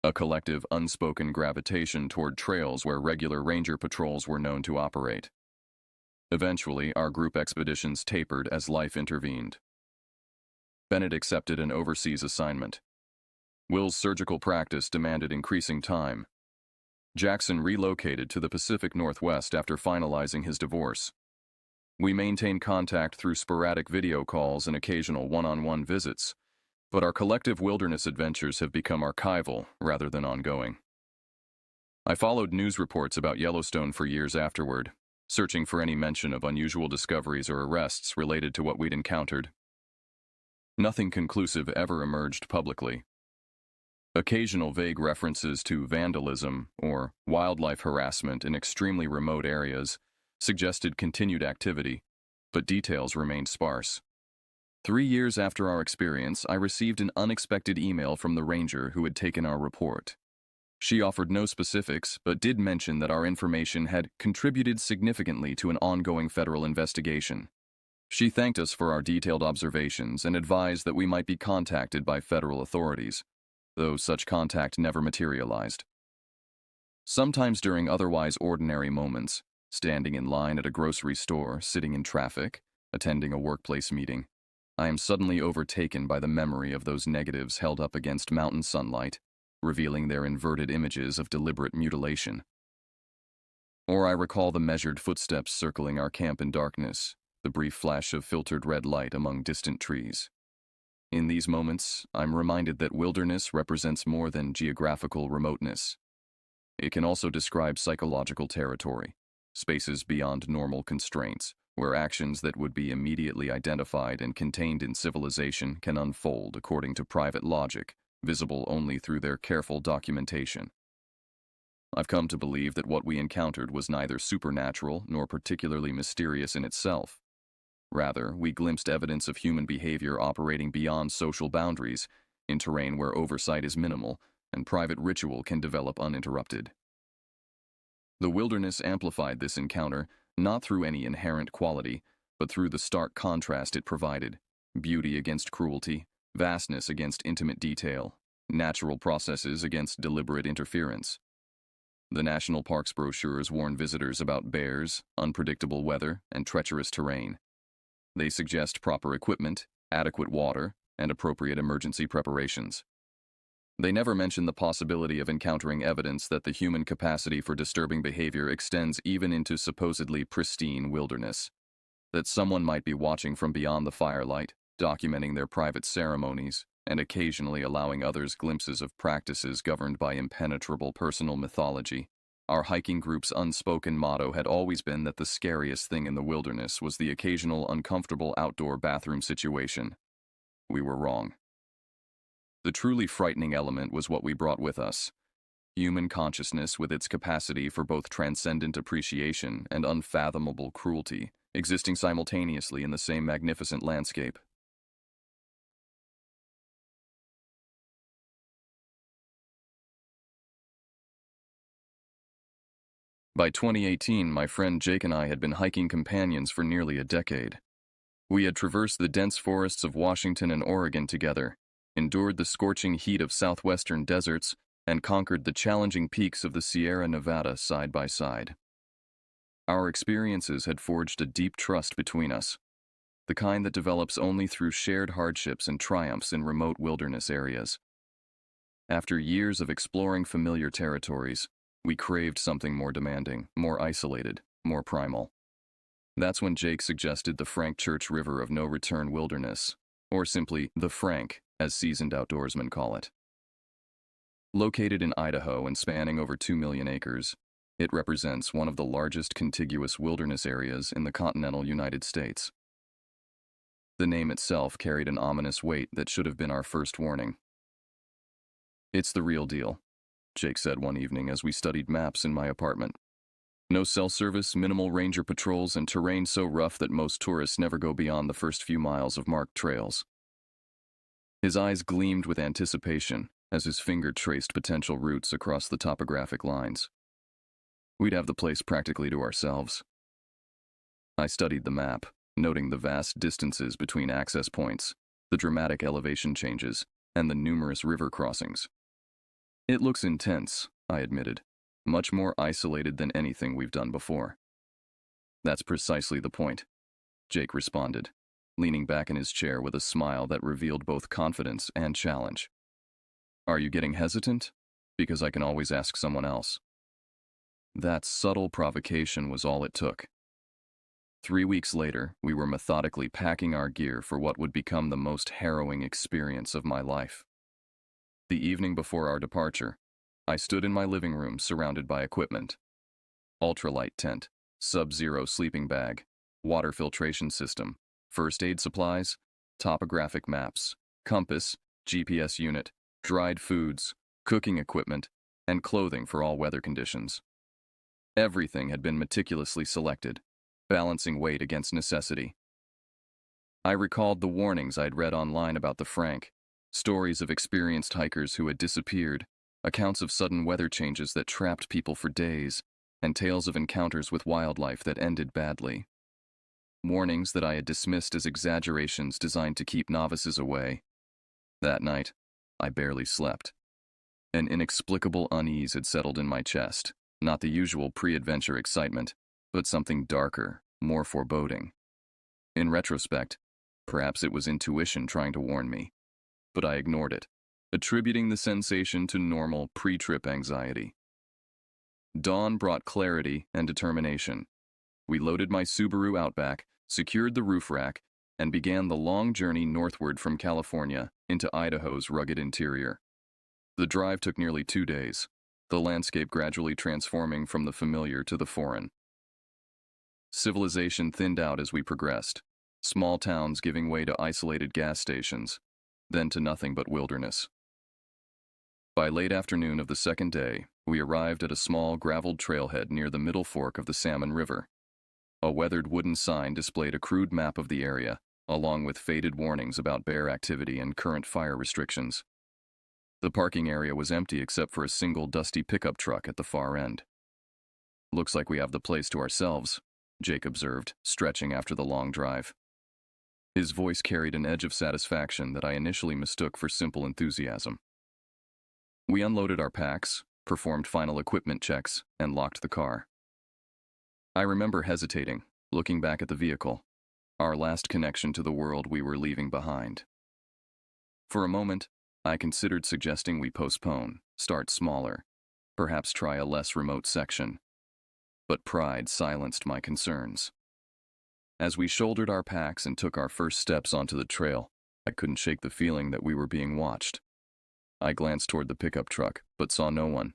a collective unspoken gravitation toward trails where regular ranger patrols were known to operate. Eventually, our group expeditions tapered as life intervened. Bennett accepted an overseas assignment. Will's surgical practice demanded increasing time. Jackson relocated to the Pacific Northwest after finalizing his divorce. We maintain contact through sporadic video calls and occasional one-on-one visits, but our collective wilderness adventures have become archival rather than ongoing. I followed news reports about Yellowstone for years afterward, searching for any mention of unusual discoveries or arrests related to what we'd encountered. Nothing conclusive ever emerged publicly. Occasional vague references to vandalism or wildlife harassment in extremely remote areas suggested continued activity, but details remained sparse. 3 years after our experience, I received an unexpected email from the ranger who had taken our report. She offered no specifics, but did mention that our information had contributed significantly to an ongoing federal investigation. She thanked us for our detailed observations and advised that we might be contacted by federal authorities, though such contact never materialized. Sometimes during otherwise ordinary moments, standing in line at a grocery store, sitting in traffic, attending a workplace meeting, I am suddenly overtaken by the memory of those negatives held up against mountain sunlight, revealing their inverted images of deliberate mutilation. Or I recall the measured footsteps circling our camp in darkness, the brief flash of filtered red light among distant trees. In these moments, I'm reminded that wilderness represents more than geographical remoteness. It can also describe psychological territory, spaces beyond normal constraints, where actions that would be immediately identified and contained in civilization can unfold according to private logic, visible only through their careful documentation. I've come to believe that what we encountered was neither supernatural nor particularly mysterious in itself. Rather, we glimpsed evidence of human behavior operating beyond social boundaries, in terrain where oversight is minimal and private ritual can develop uninterrupted. The wilderness amplified this encounter not through any inherent quality, but through the stark contrast it provided: beauty against cruelty, vastness against intimate detail, natural processes against deliberate interference. The national parks brochures warn visitors about bears, unpredictable weather, and treacherous terrain. They suggest proper equipment, adequate water, and appropriate emergency preparations. They never mention the possibility of encountering evidence that the human capacity for disturbing behavior extends even into supposedly pristine wilderness. That someone might be watching from beyond the firelight, documenting their private ceremonies, and occasionally allowing others glimpses of practices governed by impenetrable personal mythology. Our hiking group's unspoken motto had always been that the scariest thing in the wilderness was the occasional uncomfortable outdoor bathroom situation. We were wrong. The truly frightening element was what we brought with us: human consciousness with its capacity for both transcendent appreciation and unfathomable cruelty, existing simultaneously in the same magnificent landscape. By 2018, my friend Jake and I had been hiking companions for nearly a decade. We had traversed the dense forests of Washington and Oregon together, endured the scorching heat of southwestern deserts, and conquered the challenging peaks of the Sierra Nevada side by side. Our experiences had forged a deep trust between us, the kind that develops only through shared hardships and triumphs in remote wilderness areas. After years of exploring familiar territories, we craved something more demanding, more isolated, more primal. That's when Jake suggested the Frank Church River of No Return Wilderness, or simply the Frank, as seasoned outdoorsmen call it. Located in Idaho and spanning over 2 million acres, it represents one of the largest contiguous wilderness areas in the continental United States. The name itself carried an ominous weight that should have been our first warning. "It's the real deal," Jake said one evening as we studied maps in my apartment. "No cell service, minimal ranger patrols, and terrain so rough that most tourists never go beyond the first few miles of marked trails." His eyes gleamed with anticipation, as his finger traced potential routes across the topographic lines. We'd have the place practically to ourselves. I studied the map, noting the vast distances between access points, the dramatic elevation changes, and the numerous river crossings. It looks intense, I admitted, much more isolated than anything we've done before. That's precisely the point, Jake responded, leaning back in his chair with a smile that revealed both confidence and challenge. Are you getting hesitant? Because I can always ask someone else. That subtle provocation was all it took. 3 weeks later, we were methodically packing our gear for what would become the most harrowing experience of my life. The evening before our departure, I stood in my living room surrounded by equipment. Ultralight tent, sub-zero sleeping bag, water filtration system, first aid supplies, topographic maps, compass, GPS unit, dried foods, cooking equipment, and clothing for all weather conditions. Everything had been meticulously selected, balancing weight against necessity. I recalled the warnings I'd read online about the Frank, stories of experienced hikers who had disappeared, accounts of sudden weather changes that trapped people for days, and tales of encounters with wildlife that ended badly. Warnings that I had dismissed as exaggerations designed to keep novices away. That night, I barely slept. An inexplicable unease had settled in my chest, not the usual pre-adventure excitement, but something darker, more foreboding. In retrospect, perhaps it was intuition trying to warn me, but I ignored it, attributing the sensation to normal pre-trip anxiety. Dawn brought clarity and determination. We loaded my Subaru Outback, secured the roof rack, and began the long journey northward from California into Idaho's rugged interior. The drive took nearly 2 days, the landscape gradually transforming from the familiar to the foreign. Civilization thinned out as we progressed, small towns giving way to isolated gas stations, then to nothing but wilderness. By late afternoon of the second day, we arrived at a small graveled trailhead near the middle fork of the Salmon River. A weathered wooden sign displayed a crude map of the area, along with faded warnings about bear activity and current fire restrictions. The parking area was empty except for a single dusty pickup truck at the far end. Looks like we have the place to ourselves, Jake observed, stretching after the long drive. His voice carried an edge of satisfaction that I initially mistook for simple enthusiasm. We unloaded our packs, performed final equipment checks, and locked the car. I remember hesitating, looking back at the vehicle, our last connection to the world we were leaving behind. For a moment, I considered suggesting we postpone, start smaller, perhaps try a less remote section. But pride silenced my concerns. As we shouldered our packs and took our first steps onto the trail, I couldn't shake the feeling that we were being watched. I glanced toward the pickup truck, but saw no one.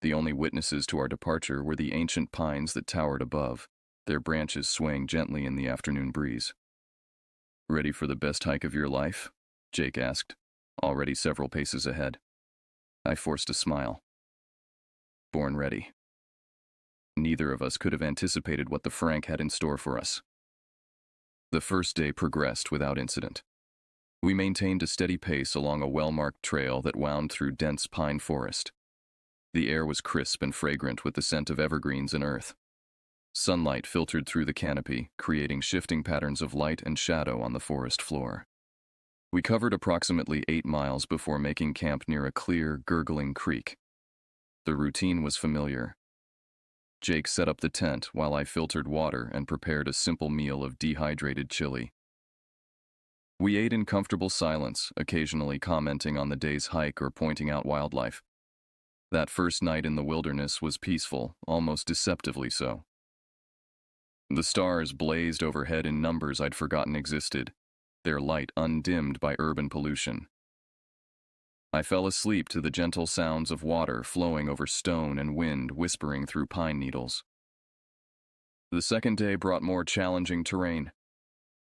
The only witnesses to our departure were the ancient pines that towered above, their branches swaying gently in the afternoon breeze. "Ready for the best hike of your life?" Jake asked, already several paces ahead. I forced a smile. Born ready. Neither of us could have anticipated what the Frank had in store for us. The first day progressed without incident. We maintained a steady pace along a well-marked trail that wound through dense pine forest. The air was crisp and fragrant with the scent of evergreens and earth. Sunlight filtered through the canopy, creating shifting patterns of light and shadow on the forest floor. We covered approximately 8 miles before making camp near a clear, gurgling creek. The routine was familiar. Jake set up the tent while I filtered water and prepared a simple meal of dehydrated chili. We ate in comfortable silence, occasionally commenting on the day's hike or pointing out wildlife. That first night in the wilderness was peaceful, almost deceptively so. The stars blazed overhead in numbers I'd forgotten existed, their light undimmed by urban pollution. I fell asleep to the gentle sounds of water flowing over stone and wind whispering through pine needles. The second day brought more challenging terrain.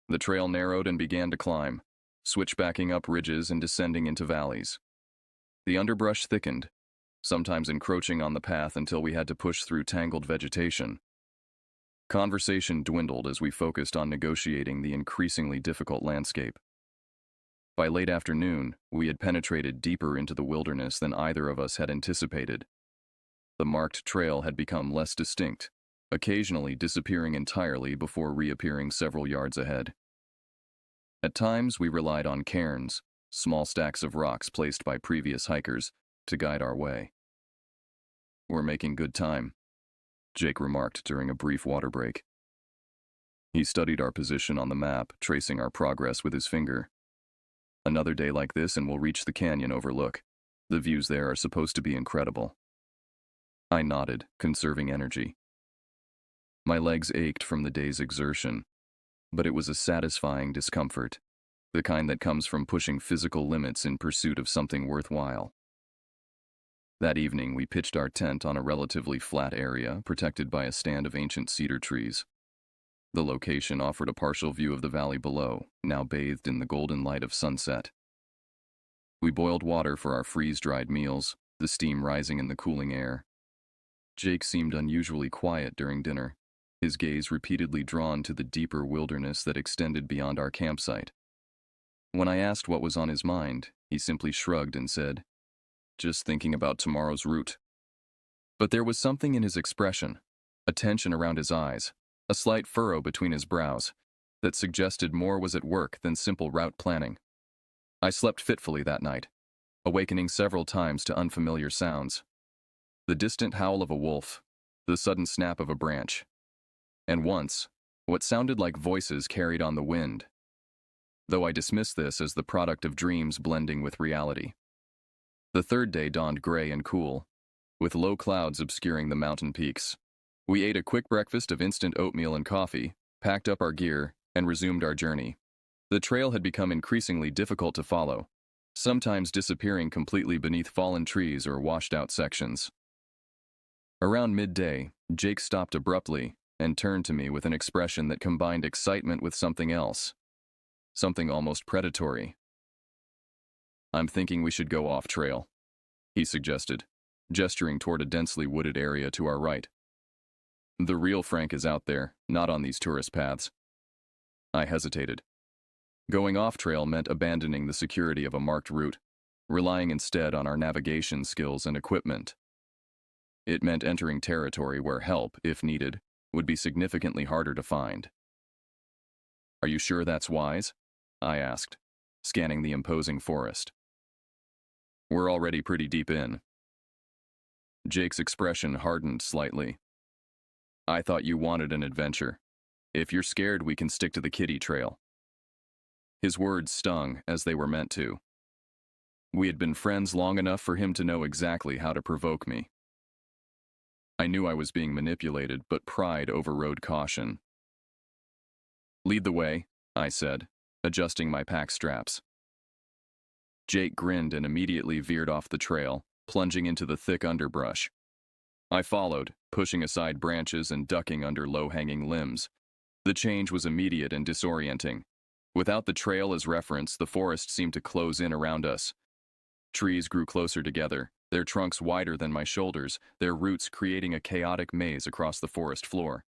The trail narrowed and began to climb, switchbacking up ridges and descending into valleys. The underbrush thickened, sometimes encroaching on the path until we had to push through tangled vegetation. Conversation dwindled as we focused on negotiating the increasingly difficult landscape. By late afternoon, we had penetrated deeper into the wilderness than either of us had anticipated. The marked trail had become less distinct, occasionally disappearing entirely before reappearing several yards ahead. At times, we relied on cairns, small stacks of rocks placed by previous hikers, to guide our way. "We're making good time," Jake remarked during a brief water break. He studied our position on the map, tracing our progress with his finger. "Another day like this and we'll reach the canyon overlook. The views there are supposed to be incredible." I nodded, conserving energy. My legs ached from the day's exertion, but it was a satisfying discomfort, the kind that comes from pushing physical limits in pursuit of something worthwhile. That evening, we pitched our tent on a relatively flat area protected by a stand of ancient cedar trees. The location offered a partial view of the valley below, now bathed in the golden light of sunset. We boiled water for our freeze-dried meals, the steam rising in the cooling air. Jake seemed unusually quiet during dinner, his gaze repeatedly drawn to the deeper wilderness that extended beyond our campsite. When I asked what was on his mind, he simply shrugged and said, "Just thinking about tomorrow's route." But there was something in his expression, a tension around his eyes, a slight furrow between his brows, that suggested more was at work than simple route planning. I slept fitfully that night, awakening several times to unfamiliar sounds. The distant howl of a wolf, the sudden snap of a branch, and once, what sounded like voices carried on the wind, though I dismissed this as the product of dreams blending with reality. The third day dawned gray and cool, with low clouds obscuring the mountain peaks. We ate a quick breakfast of instant oatmeal and coffee, packed up our gear, and resumed our journey. The trail had become increasingly difficult to follow, sometimes disappearing completely beneath fallen trees or washed-out sections. Around midday, Jake stopped abruptly and turned to me with an expression that combined excitement with something else, something almost predatory. "I'm thinking we should go off-trail," he suggested, gesturing toward a densely wooded area to our right. "The real Frank is out there, not on these tourist paths." I hesitated. Going off-trail meant abandoning the security of a marked route, relying instead on our navigation skills and equipment. It meant entering territory where help, if needed, would be significantly harder to find. "Are you sure that's wise?" I asked, scanning the imposing forest. "We're already pretty deep in." Jake's expression hardened slightly. "I thought you wanted an adventure. If you're scared, we can stick to the kiddie trail." His words stung, as they were meant to. We had been friends long enough for him to know exactly how to provoke me. I knew I was being manipulated, but pride overrode caution. "Lead the way," I said, adjusting my pack straps. Jake grinned and immediately veered off the trail, plunging into the thick underbrush. I followed, pushing aside branches and ducking under low-hanging limbs. The change was immediate and disorienting. Without the trail as reference, the forest seemed to close in around us. Trees grew closer together, their trunks wider than my shoulders, their roots creating a chaotic maze across the forest floor.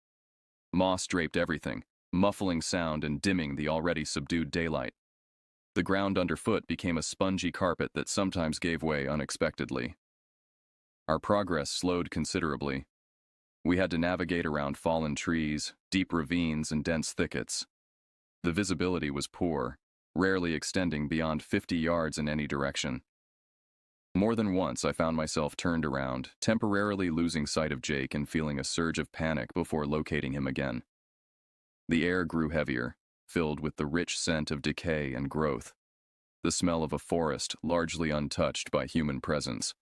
Moss draped everything, muffling sound and dimming the already subdued daylight. The ground underfoot became a spongy carpet that sometimes gave way unexpectedly. Our progress slowed considerably. We had to navigate around fallen trees, deep ravines, and dense thickets. The visibility was poor, rarely extending beyond 50 yards in any direction. More than once, I found myself turned around, temporarily losing sight of Jake and feeling a surge of panic before locating him again. The air grew heavier, filled with the rich scent of decay and growth, the smell of a forest largely untouched by human presence.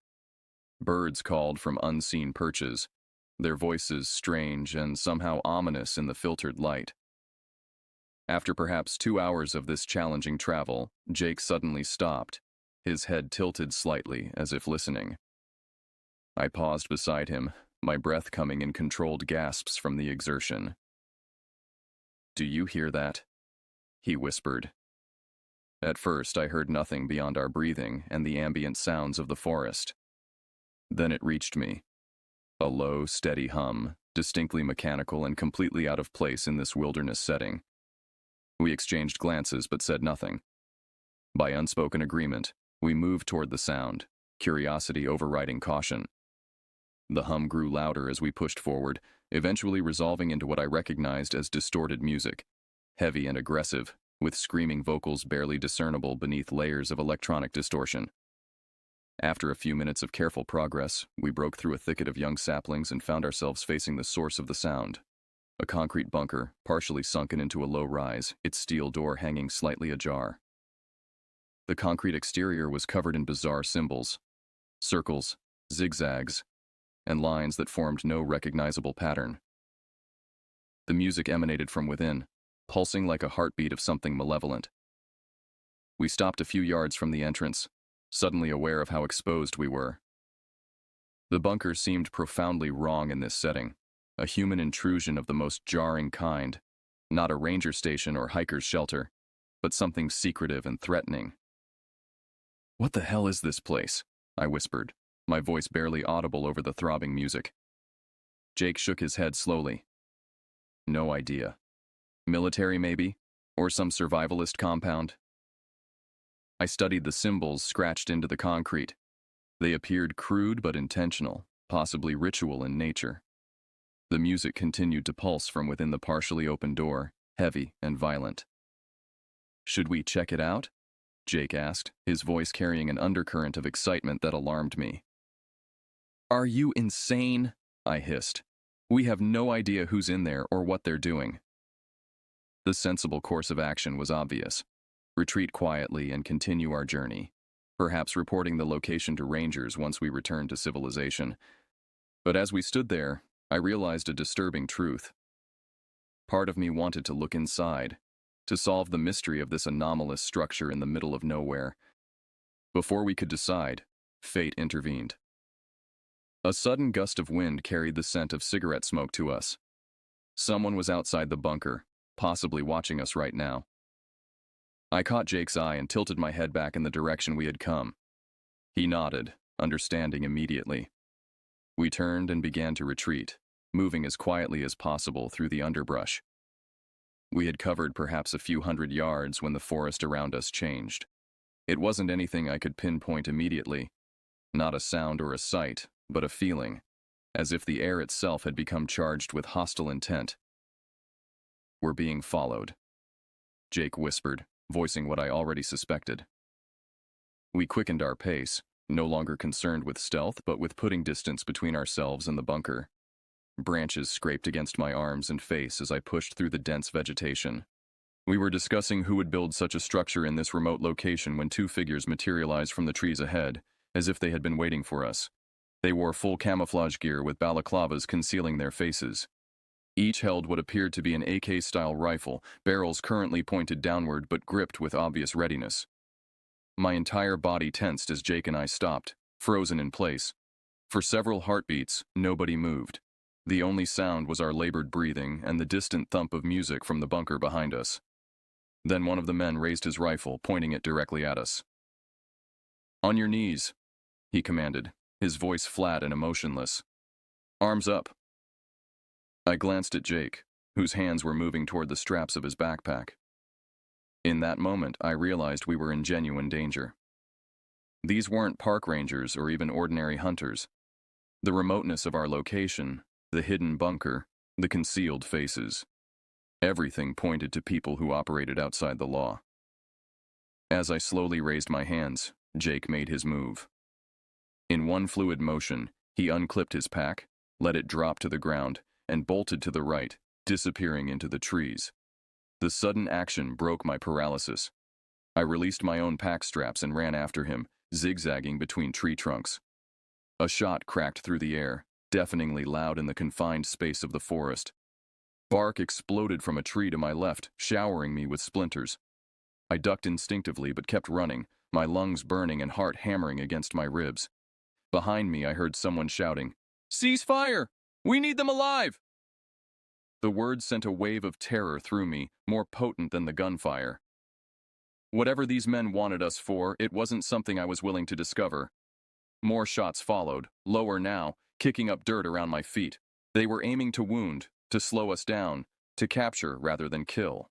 Birds called from unseen perches, their voices strange and somehow ominous in the filtered light. After perhaps 2 hours of this challenging travel, Jake suddenly stopped, his head tilted slightly as if listening. I paused beside him, my breath coming in controlled gasps from the exertion. "Do you hear that?" he whispered. At first, I heard nothing beyond our breathing and the ambient sounds of the forest. Then it reached me. A low, steady hum, distinctly mechanical and completely out of place in this wilderness setting. We exchanged glances but said nothing. By unspoken agreement, we moved toward the sound, curiosity overriding caution. The hum grew louder as we pushed forward, eventually resolving into what I recognized as distorted music, heavy and aggressive, with screaming vocals barely discernible beneath layers of electronic distortion. After a few minutes of careful progress, we broke through a thicket of young saplings and found ourselves facing the source of the sound. A concrete bunker, partially sunken into a low rise, its steel door hanging slightly ajar. The concrete exterior was covered in bizarre symbols, circles, zigzags, and lines that formed no recognizable pattern. The music emanated from within, pulsing like a heartbeat of something malevolent. We stopped a few yards from the entrance, suddenly aware of how exposed we were. The bunker seemed profoundly wrong in this setting, a human intrusion of the most jarring kind, not a ranger station or hiker's shelter, but something secretive and threatening. "What the hell is this place?" I whispered, my voice barely audible over the throbbing music. Jake shook his head slowly. "No idea. Military, maybe? Or some survivalist compound?" I studied the symbols scratched into the concrete. They appeared crude but intentional, possibly ritual in nature. The music continued to pulse from within the partially open door, heavy and violent. "Should we check it out?" Jake asked, his voice carrying an undercurrent of excitement that alarmed me. "Are you insane?" I hissed. "We have no idea who's in there or what they're doing." The sensible course of action was obvious. Retreat quietly and continue our journey, perhaps reporting the location to rangers once we returned to civilization. But as we stood there, I realized a disturbing truth. Part of me wanted to look inside, to solve the mystery of this anomalous structure in the middle of nowhere. Before we could decide, fate intervened. A sudden gust of wind carried the scent of cigarette smoke to us. Someone was outside the bunker, possibly watching us right now. I caught Jake's eye and tilted my head back in the direction we had come. He nodded, understanding immediately. We turned and began to retreat, moving as quietly as possible through the underbrush. We had covered perhaps a few hundred yards when the forest around us changed. It wasn't anything I could pinpoint immediately. Not a sound or a sight, but a feeling, as if the air itself had become charged with hostile intent. "We're being followed," Jake whispered, voicing what I already suspected. We quickened our pace, no longer concerned with stealth but with putting distance between ourselves and the bunker. Branches scraped against my arms and face as I pushed through the dense vegetation. We were discussing who would build such a structure in this remote location when two figures materialized from the trees ahead, as if they had been waiting for us. They wore full camouflage gear with balaclavas concealing their faces. Each held what appeared to be an AK-style rifle, barrels currently pointed downward but gripped with obvious readiness. My entire body tensed as Jake and I stopped, frozen in place. For several heartbeats, nobody moved. The only sound was our labored breathing and the distant thump of music from the bunker behind us. Then one of the men raised his rifle, pointing it directly at us. "On your knees," he commanded, his voice flat and emotionless. "Arms up." I glanced at Jake, whose hands were moving toward the straps of his backpack. In that moment, I realized we were in genuine danger. These weren't park rangers or even ordinary hunters. The remoteness of our location, the hidden bunker, the concealed faces. Everything pointed to people who operated outside the law. As I slowly raised my hands, Jake made his move. In one fluid motion, he unclipped his pack, let it drop to the ground, and bolted to the right, disappearing into the trees. The sudden action broke my paralysis. I released my own pack straps and ran after him, zigzagging between tree trunks. A shot cracked through the air, deafeningly loud in the confined space of the forest. Bark exploded from a tree to my left, showering me with splinters. I ducked instinctively but kept running, my lungs burning and heart hammering against my ribs. Behind me, I heard someone shouting, "Cease fire! We need them alive!" The words sent a wave of terror through me, more potent than the gunfire. Whatever these men wanted us for, it wasn't something I was willing to discover. More shots followed, lower now, kicking up dirt around my feet. They were aiming to wound, to slow us down, to capture rather than kill.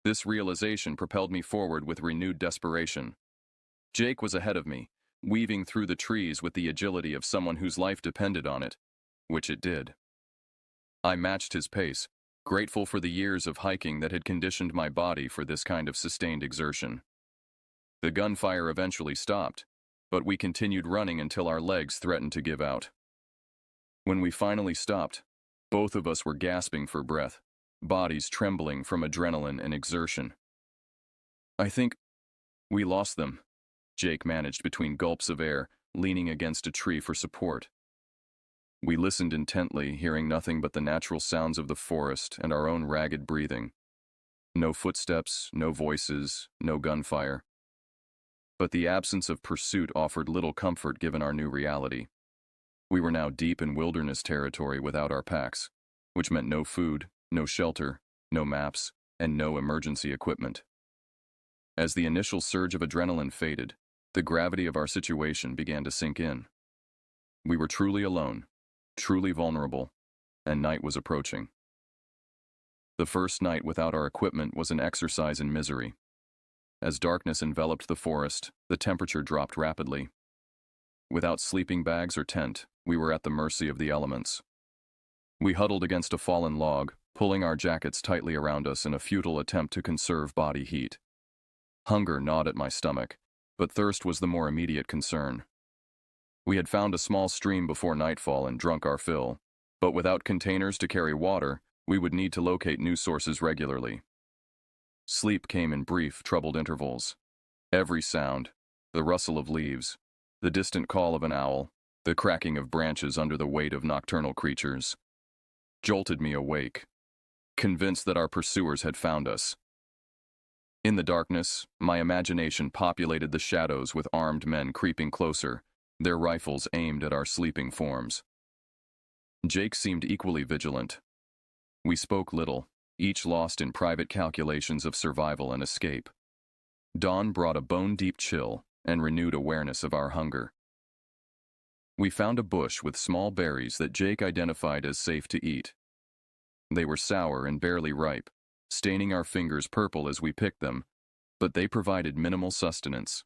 This realization propelled me forward with renewed desperation. Jake was ahead of me, weaving through the trees with the agility of someone whose life depended on it, which it did. I matched his pace, grateful for the years of hiking that had conditioned my body for this kind of sustained exertion. The gunfire eventually stopped, but we continued running until our legs threatened to give out. When we finally stopped, both of us were gasping for breath, bodies trembling from adrenaline and exertion. "I think we lost them," Jake managed between gulps of air, leaning against a tree for support. We listened intently, hearing nothing but the natural sounds of the forest and our own ragged breathing. No footsteps, no voices, no gunfire. But the absence of pursuit offered little comfort given our new reality. We were now deep in wilderness territory without our packs, which meant no food, no shelter, no maps, and no emergency equipment. As the initial surge of adrenaline faded, the gravity of our situation began to sink in. We were truly alone, truly vulnerable, and night was approaching. The first night without our equipment was an exercise in misery. As darkness enveloped the forest, the temperature dropped rapidly. Without sleeping bags or tent, we were at the mercy of the elements. We huddled against a fallen log, pulling our jackets tightly around us in a futile attempt to conserve body heat. Hunger gnawed at my stomach, but thirst was the more immediate concern. We had found a small stream before nightfall and drunk our fill, but without containers to carry water, we would need to locate new sources regularly. Sleep came in brief, troubled intervals. Every sound, the rustle of leaves, the distant call of an owl, the cracking of branches under the weight of nocturnal creatures, jolted me awake, convinced that our pursuers had found us. In the darkness, my imagination populated the shadows with armed men creeping closer, their rifles aimed at our sleeping forms. Jake seemed equally vigilant. We spoke little, each lost in private calculations of survival and escape. Dawn brought a bone-deep chill and renewed awareness of our hunger. We found a bush with small berries that Jake identified as safe to eat. They were sour and barely ripe, staining our fingers purple as we picked them, but they provided minimal sustenance.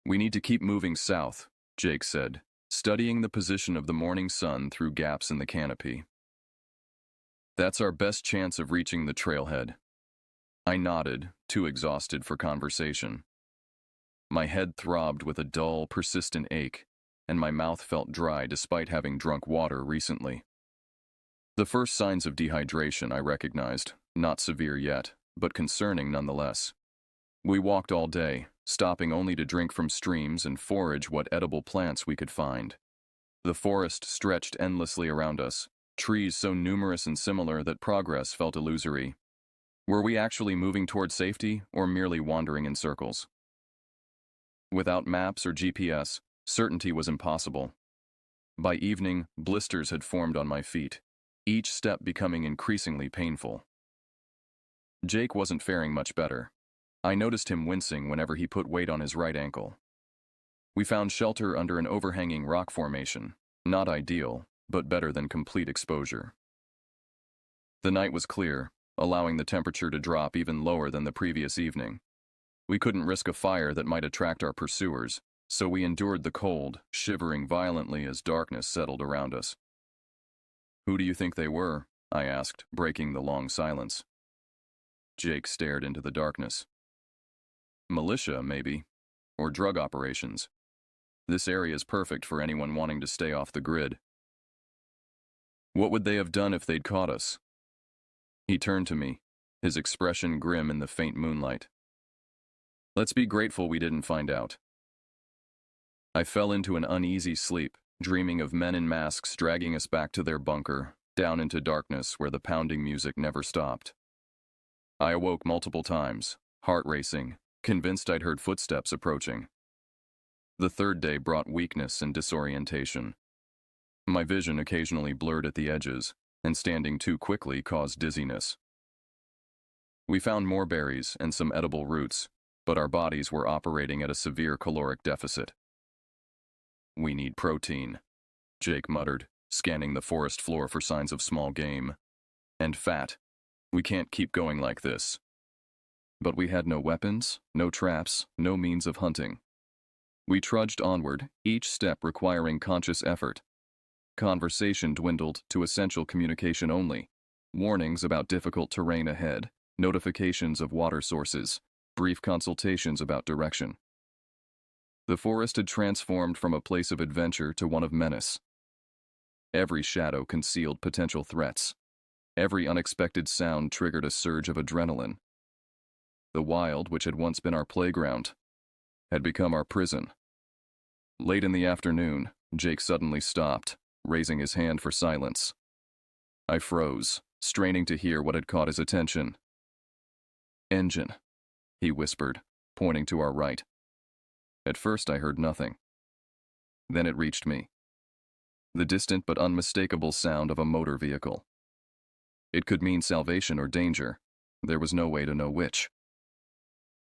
"We need to keep moving south," Jake said, studying the position of the morning sun through gaps in the canopy. "That's our best chance of reaching the trailhead." I nodded, too exhausted for conversation. My head throbbed with a dull, persistent ache, and my mouth felt dry despite having drunk water recently. The first signs of dehydration I recognized, not severe yet, but concerning nonetheless. We walked all day, stopping only to drink from streams and forage what edible plants we could find. The forest stretched endlessly around us, trees so numerous and similar that progress felt illusory. Were we actually moving toward safety or merely wandering in circles? Without maps or GPS, certainty was impossible. By evening, blisters had formed on my feet, each step becoming increasingly painful. Jake wasn't faring much better. I noticed him wincing whenever he put weight on his right ankle. We found shelter under an overhanging rock formation, not ideal, but better than complete exposure. The night was clear, allowing the temperature to drop even lower than the previous evening. We couldn't risk a fire that might attract our pursuers, so we endured the cold, shivering violently as darkness settled around us. "Who do you think they were?" I asked, breaking the long silence. Jake stared into the darkness. "Militia, maybe, or drug operations. This area is perfect for anyone wanting to stay off the grid." "What would they have done if they'd caught us?" He turned to me, his expression grim in the faint moonlight. "Let's be grateful we didn't find out." I fell into an uneasy sleep, dreaming of men in masks dragging us back to their bunker, down into darkness where the pounding music never stopped. I awoke multiple times, heart racing, convinced I'd heard footsteps approaching. The third day brought weakness and disorientation. My vision occasionally blurred at the edges, and standing too quickly caused dizziness. We found more berries and some edible roots, but our bodies were operating at a severe caloric deficit. "We need protein," Jake muttered, scanning the forest floor for signs of small game. "And fat." We can't keep going like this. But we had no weapons, no traps, no means of hunting. We trudged onward, each step requiring conscious effort. Conversation dwindled to essential communication only. Warnings about difficult terrain ahead, notifications of water sources, brief consultations about direction. The forest had transformed from a place of adventure to one of menace. Every shadow concealed potential threats. Every unexpected sound triggered a surge of adrenaline. The wild, which had once been our playground, had become our prison. Late in the afternoon, Jake suddenly stopped, raising his hand for silence. I froze, straining to hear what had caught his attention. "Engine," he whispered, pointing to our right. At first I heard nothing. Then it reached me. The distant but unmistakable sound of a motor vehicle. It could mean salvation or danger. There was no way to know which.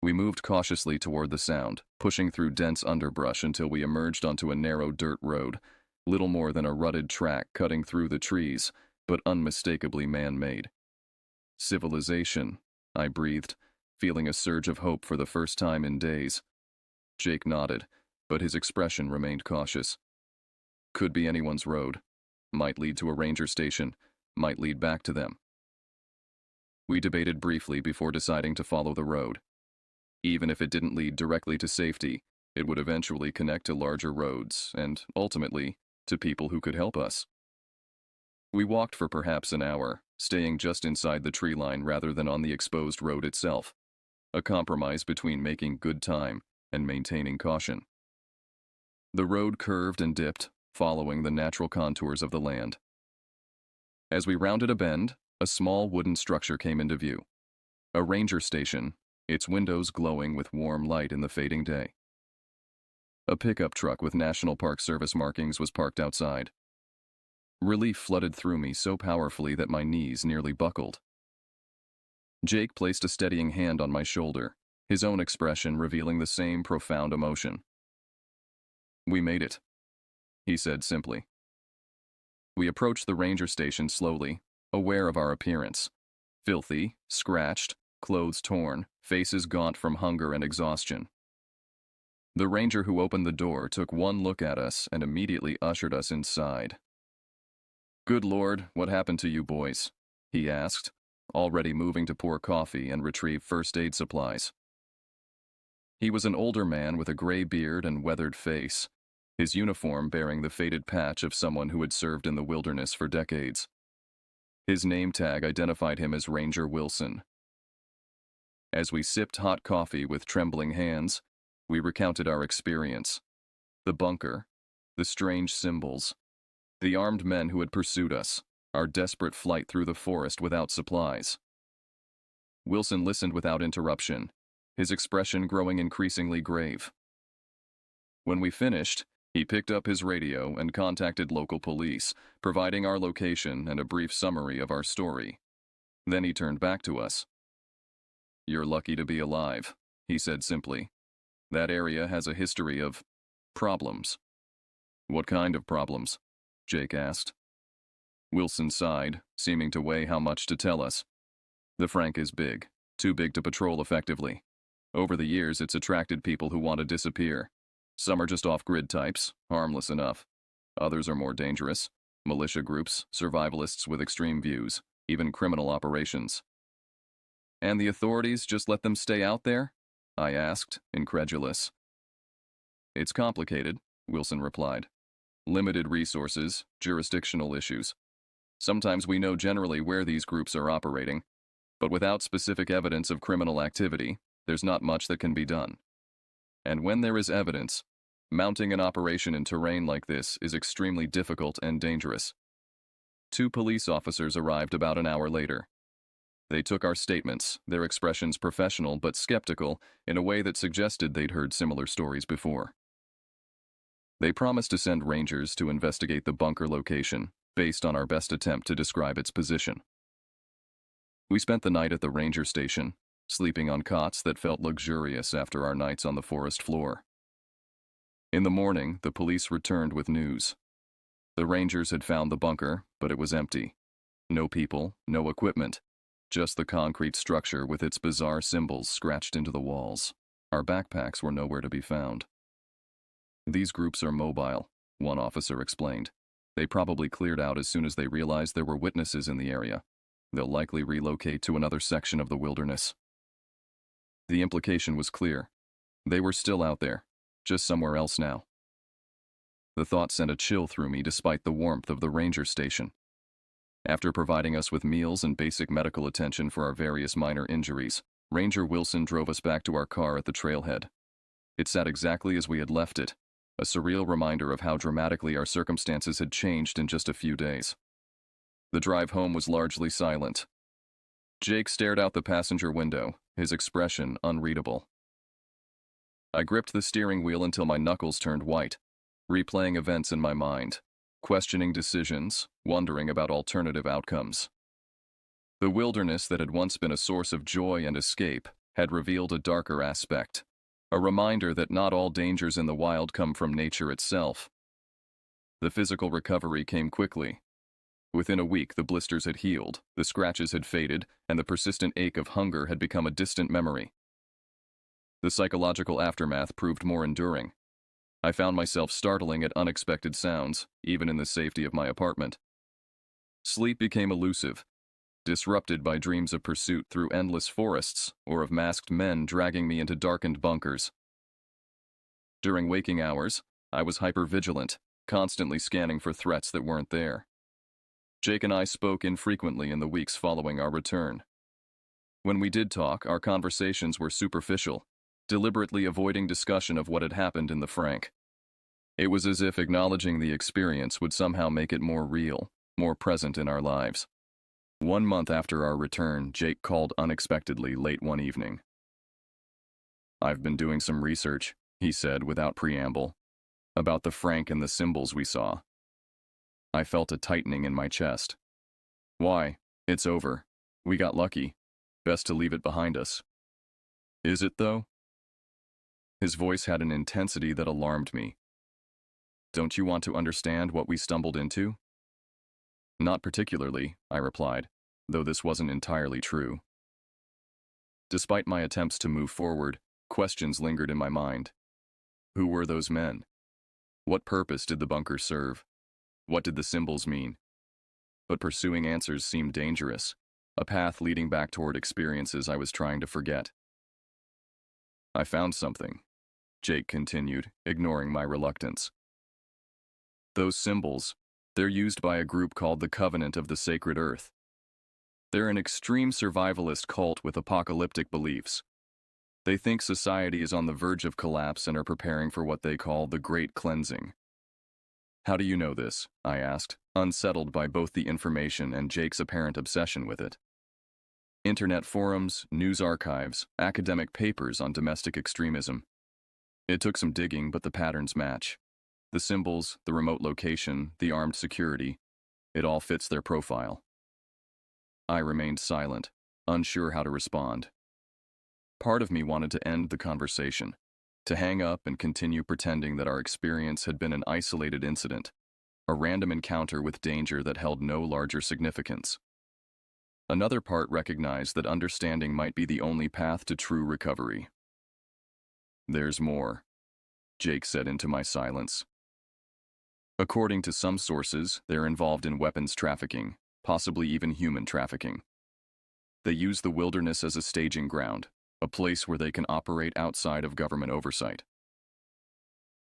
We moved cautiously toward the sound, pushing through dense underbrush until we emerged onto a narrow dirt road, little more than a rutted track cutting through the trees, but unmistakably man-made. Civilization, I breathed, feeling a surge of hope for the first time in days. Jake nodded, but his expression remained cautious. Could be anyone's road. Might lead to a ranger station. Might lead back to them. We debated briefly before deciding to follow the road. Even if it didn't lead directly to safety, it would eventually connect to larger roads and, ultimately, to people who could help us. We walked for perhaps an hour, staying just inside the tree line rather than on the exposed road itself, a compromise between making good time and maintaining caution. The road curved and dipped, following the natural contours of the land. As we rounded a bend, a small wooden structure came into view. A ranger station, its windows glowing with warm light in the fading day. A pickup truck with National Park Service markings was parked outside. Relief flooded through me so powerfully that my knees nearly buckled. Jake placed a steadying hand on my shoulder, his own expression revealing the same profound emotion. "We made it," he said simply. We approached the ranger station slowly, aware of our appearance. Filthy, scratched, clothes torn, faces gaunt from hunger and exhaustion. The ranger who opened the door took one look at us and immediately ushered us inside. "Good Lord, what happened to you boys?" he asked, already moving to pour coffee and retrieve first aid supplies. He was an older man with a gray beard and weathered face, his uniform bearing the faded patch of someone who had served in the wilderness for decades. His name tag identified him as Ranger Wilson. As we sipped hot coffee with trembling hands, we recounted our experience. The bunker, the strange symbols, the armed men who had pursued us, our desperate flight through the forest without supplies. Wilson listened without interruption, his expression growing increasingly grave. When we finished, he picked up his radio and contacted local police, providing our location and a brief summary of our story. Then he turned back to us. "You're lucky to be alive," he said simply. "That area has a history of problems." "What kind of problems?" Jake asked. Wilson sighed, seeming to weigh how much to tell us. "The Frank is big, too big to patrol effectively. Over the years, it's attracted people who want to disappear. Some are just off-grid types, harmless enough. Others are more dangerous. Militia groups, survivalists with extreme views, even criminal operations." "And the authorities just let them stay out there?" I asked, incredulous. "It's complicated," Wilson replied. "Limited resources, jurisdictional issues. Sometimes we know generally where these groups are operating, but without specific evidence of criminal activity, there's not much that can be done. And when there is evidence, mounting an operation in terrain like this is extremely difficult and dangerous." 2 police officers arrived about an hour later. They took our statements, their expressions professional but skeptical, in a way that suggested they'd heard similar stories before. They promised to send rangers to investigate the bunker location, based on our best attempt to describe its position. We spent the night at the ranger station, sleeping on cots that felt luxurious after our nights on the forest floor. In the morning, the police returned with news. The rangers had found the bunker, but it was empty. No people, no equipment. just the concrete structure with its bizarre symbols scratched into the walls. Our backpacks were nowhere to be found. "These groups are mobile," one officer explained. "They probably cleared out as soon as they realized there were witnesses in the area. They'll likely relocate to another section of the wilderness." The implication was clear. They were still out there, just somewhere else now. The thought sent a chill through me despite the warmth of the ranger station. After providing us with meals and basic medical attention for our various minor injuries, Ranger Wilson drove us back to our car at the trailhead. It sat exactly as we had left it, a surreal reminder of how dramatically our circumstances had changed in just a few days. The drive home was largely silent. Jake stared out the passenger window, his expression unreadable. I gripped the steering wheel until my knuckles turned white, replaying events in my mind, questioning decisions, wondering about alternative outcomes. The wilderness that had once been a source of joy and escape had revealed a darker aspect, a reminder that not all dangers in the wild come from nature itself. The physical recovery came quickly. Within a week, the blisters had healed, the scratches had faded, and the persistent ache of hunger had become a distant memory. The psychological aftermath proved more enduring. I found myself startling at unexpected sounds, even in the safety of my apartment. Sleep became elusive, disrupted by dreams of pursuit through endless forests or of masked men dragging me into darkened bunkers. During waking hours, I was hypervigilant, constantly scanning for threats that weren't there. Jake and I spoke infrequently in the weeks following our return. When we did talk, our conversations were superficial, deliberately avoiding discussion of what had happened in the Frank. It was as if acknowledging the experience would somehow make it more real, more present in our lives. 1 month after our return, Jake called unexpectedly late one evening. "I've been doing some research," he said without preamble, "about the Frank and the symbols we saw." I felt a tightening in my chest. "Why? It's over. We got lucky. Best to leave it behind us." "Is it, though?" His voice had an intensity that alarmed me. "Don't you want to understand what we stumbled into?" "Not particularly," I replied, though this wasn't entirely true. Despite my attempts to move forward, questions lingered in my mind. Who were those men? What purpose did the bunker serve? What did the symbols mean? But pursuing answers seemed dangerous, a path leading back toward experiences I was trying to forget. "I found something," Jake continued, ignoring my reluctance. "Those symbols, they're used by a group called the Covenant of the Sacred Earth. They're an extreme survivalist cult with apocalyptic beliefs. They think society is on the verge of collapse and are preparing for what they call the Great Cleansing." "How do you know this?" I asked, unsettled by both the information and Jake's apparent obsession with it. "Internet forums, news archives, academic papers on domestic extremism. It took some digging, but the patterns match. The symbols, the remote location, the armed security, it all fits their profile." I remained silent, unsure how to respond. Part of me wanted to end the conversation, to hang up and continue pretending that our experience had been an isolated incident, a random encounter with danger that held no larger significance. Another part recognized that understanding might be the only path to true recovery. "There's more," Jake said into my silence. "According to some sources, they're involved in weapons trafficking, possibly even human trafficking. They use the wilderness as a staging ground, a place where they can operate outside of government oversight."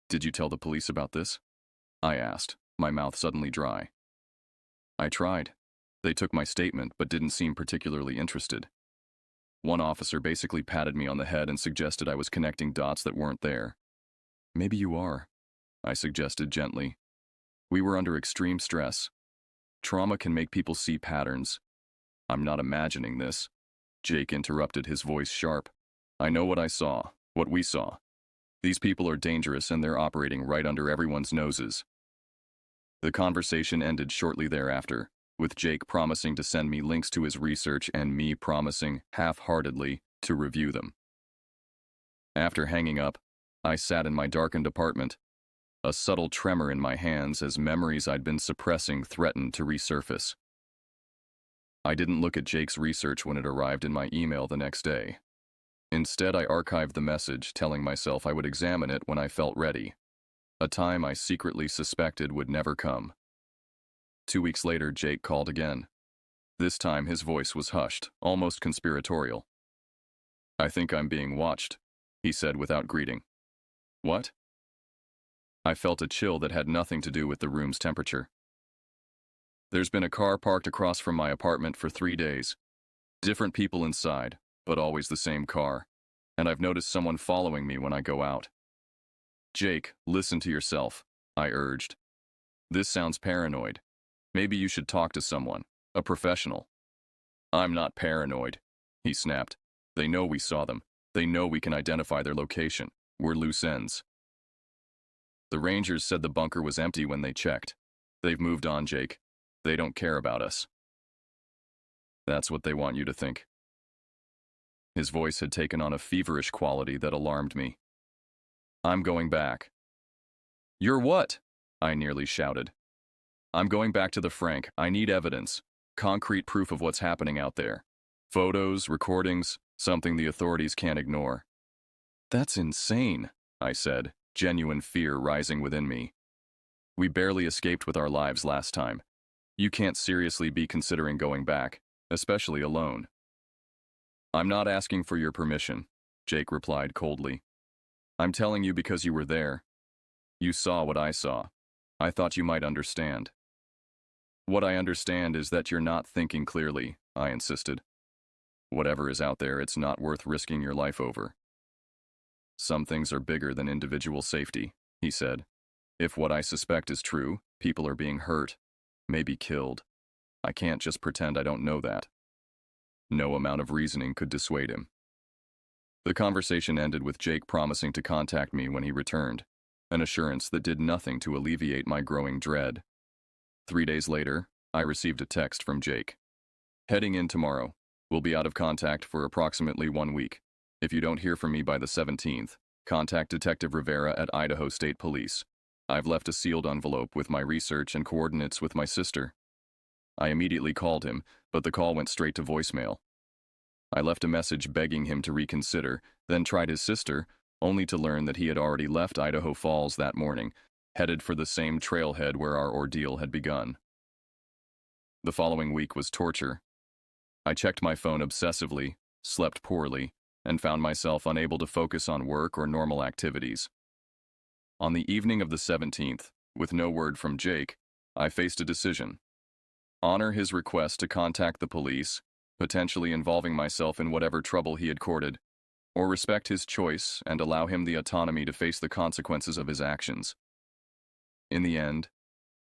"Did you tell the police about this?" I asked, my mouth suddenly dry. "I tried. They took my statement but didn't seem particularly interested. One officer basically patted me on the head and suggested I was connecting dots that weren't there." "Maybe you are," I suggested gently. "We were under extreme stress. Trauma can make people see patterns." "I'm not imagining this," Jake interrupted, his voice sharp. "I know what I saw, what we saw. These people are dangerous and they're operating right under everyone's noses." The conversation ended shortly thereafter, with Jake promising to send me links to his research and me promising, half-heartedly, to review them. After hanging up, I sat in my darkened apartment, a subtle tremor in my hands as memories I'd been suppressing threatened to resurface. I didn't look at Jake's research when it arrived in my email the next day. Instead, I archived the message, telling myself I would examine it when I felt ready, a time I secretly suspected would never come. 2 weeks later, Jake called again. This time, his voice was hushed, almost conspiratorial. "I think I'm being watched," he said without greeting. "What?" I felt a chill that had nothing to do with the room's temperature. "There's been a car parked across from my apartment for 3 days. Different people inside, but always the same car. And I've noticed someone following me when I go out." "Jake, listen to yourself," I urged. "This sounds paranoid. Maybe you should talk to someone, a professional." "I'm not paranoid," he snapped. "They know we saw them. They know we can identify their location. We're loose ends." "The Rangers said the bunker was empty when they checked. They've moved on, Jake. They don't care about us." "That's what they want you to think." His voice had taken on a feverish quality that alarmed me. "I'm going back." "You're what?" I nearly shouted. "I'm going back to the Frank. I need evidence. Concrete proof of what's happening out there. Photos, recordings, something the authorities can't ignore." "That's insane," I said, genuine fear rising within me. "We barely escaped with our lives last time. You can't seriously be considering going back, especially alone." "I'm not asking for your permission," Jake replied coldly. "I'm telling you because you were there. You saw what I saw. I thought you might understand." "What I understand is that you're not thinking clearly," I insisted. "Whatever is out there, it's not worth risking your life over." "Some things are bigger than individual safety," he said. "If what I suspect is true, people are being hurt, maybe killed. I can't just pretend I don't know that." No amount of reasoning could dissuade him. The conversation ended with Jake promising to contact me when he returned, an assurance that did nothing to alleviate my growing dread. 3 days later, I received a text from Jake. "Heading in tomorrow. We'll be out of contact for approximately 1 week. If you don't hear from me by the 17th, contact Detective Rivera at Idaho State Police. I've left a sealed envelope with my research and coordinates with my sister." I immediately called him, but the call went straight to voicemail. I left a message begging him to reconsider, then tried his sister, only to learn that he had already left Idaho Falls that morning, headed for the same trailhead where our ordeal had begun. The following week was torture. I checked my phone obsessively, slept poorly, and found myself unable to focus on work or normal activities. On the evening of the 17th, with no word from Jake, I faced a decision. Honor his request to contact the police, potentially involving myself in whatever trouble he had courted, or respect his choice and allow him the autonomy to face the consequences of his actions. In the end,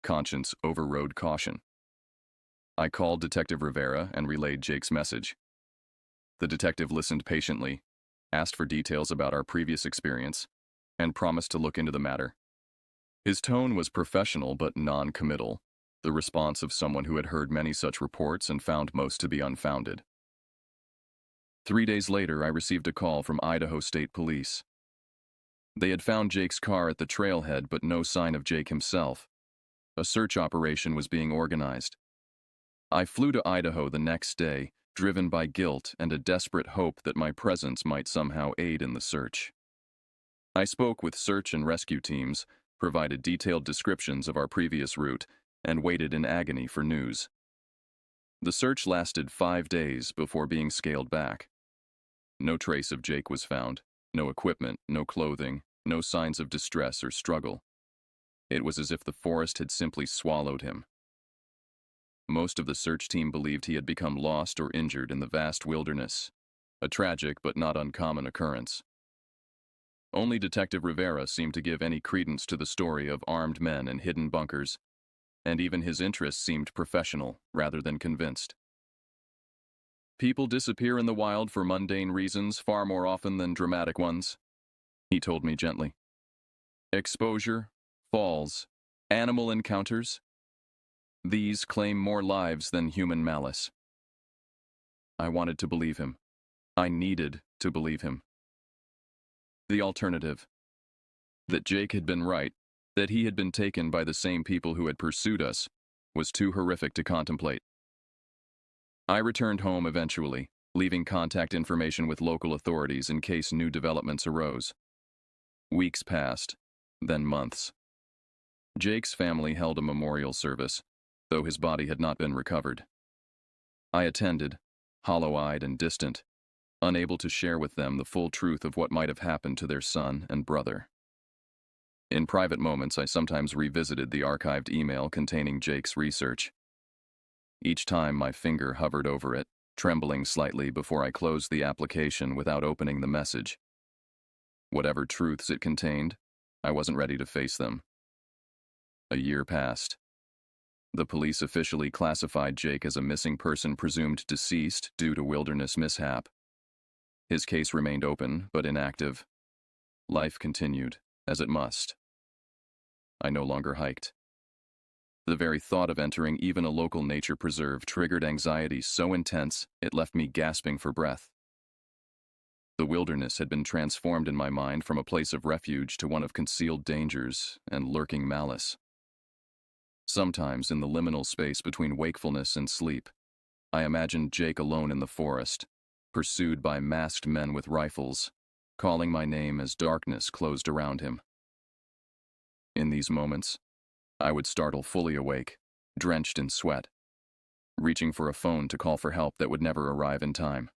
conscience overrode caution. I called Detective Rivera and relayed Jake's message. The detective listened patiently, asked for details about our previous experience, and promised to look into the matter. His tone was professional but non-committal, the response of someone who had heard many such reports and found most to be unfounded. 3 days later, I received a call from Idaho State Police. They had found Jake's car at the trailhead, but no sign of Jake himself. A search operation was being organized. I flew to Idaho the next day, driven by guilt and a desperate hope that my presence might somehow aid in the search. I spoke with search and rescue teams, provided detailed descriptions of our previous route, and waited in agony for news. The search lasted 5 days before being scaled back. No trace of Jake was found, no equipment, no clothing, no signs of distress or struggle. It was as if the forest had simply swallowed him. Most of the search team believed he had become lost or injured in the vast wilderness, a tragic but not uncommon occurrence. Only Detective Rivera seemed to give any credence to the story of armed men in hidden bunkers, and even his interest seemed professional rather than convinced. "People disappear in the wild for mundane reasons far more often than dramatic ones," he told me gently. "Exposure, falls, animal encounters. These claim more lives than human malice." I wanted to believe him. I needed to believe him. The alternative, that Jake had been right, that he had been taken by the same people who had pursued us, was too horrific to contemplate. I returned home eventually, leaving contact information with local authorities in case new developments arose. Weeks passed, then months. Jake's family held a memorial service, though his body had not been recovered. I attended, hollow-eyed and distant, unable to share with them the full truth of what might have happened to their son and brother. In private moments, I sometimes revisited the archived email containing Jake's research. Each time my finger hovered over it, trembling slightly before I closed the application without opening the message. Whatever truths it contained, I wasn't ready to face them. A year passed. The police officially classified Jake as a missing person presumed deceased due to wilderness mishap. His case remained open, but inactive. Life continued, as it must. I no longer hiked. The very thought of entering even a local nature preserve triggered anxiety so intense it left me gasping for breath. The wilderness had been transformed in my mind from a place of refuge to one of concealed dangers and lurking malice. Sometimes, in the liminal space between wakefulness and sleep, I imagined Jake alone in the forest, pursued by masked men with rifles, calling my name as darkness closed around him. In these moments, I would startle fully awake, drenched in sweat, reaching for a phone to call for help that would never arrive in time.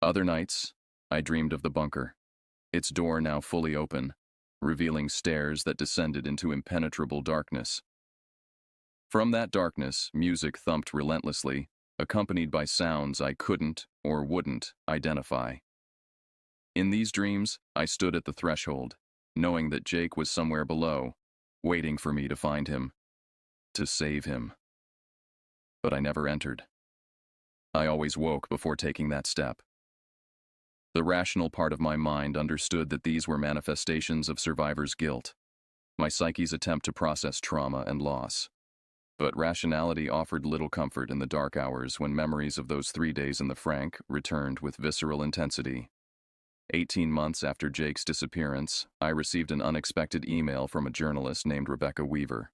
Other nights, I dreamed of the bunker, its door now fully open, revealing stairs that descended into impenetrable darkness. From that darkness, music thumped relentlessly, accompanied by sounds I couldn't or wouldn't identify. In these dreams, I stood at the threshold, knowing that Jake was somewhere below, waiting for me to find him, to save him. But I never entered. I always woke before taking that step. The rational part of my mind understood that these were manifestations of survivor's guilt, my psyche's attempt to process trauma and loss. But rationality offered little comfort in the dark hours when memories of those 3 days in the Frank returned with visceral intensity. 18 months after Jake's disappearance, I received an unexpected email from a journalist named Rebecca Weaver.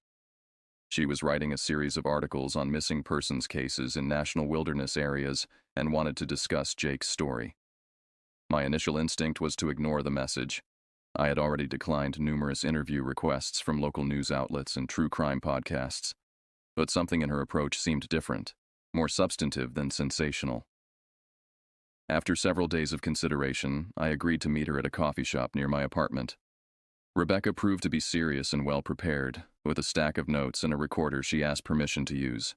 She was writing a series of articles on missing persons cases in national wilderness areas and wanted to discuss Jake's story. My initial instinct was to ignore the message. I had already declined numerous interview requests from local news outlets and true crime podcasts, but something in her approach seemed different, more substantive than sensational. After several days of consideration, I agreed to meet her at a coffee shop near my apartment. Rebecca proved to be serious and well prepared, with a stack of notes and a recorder she asked permission to use.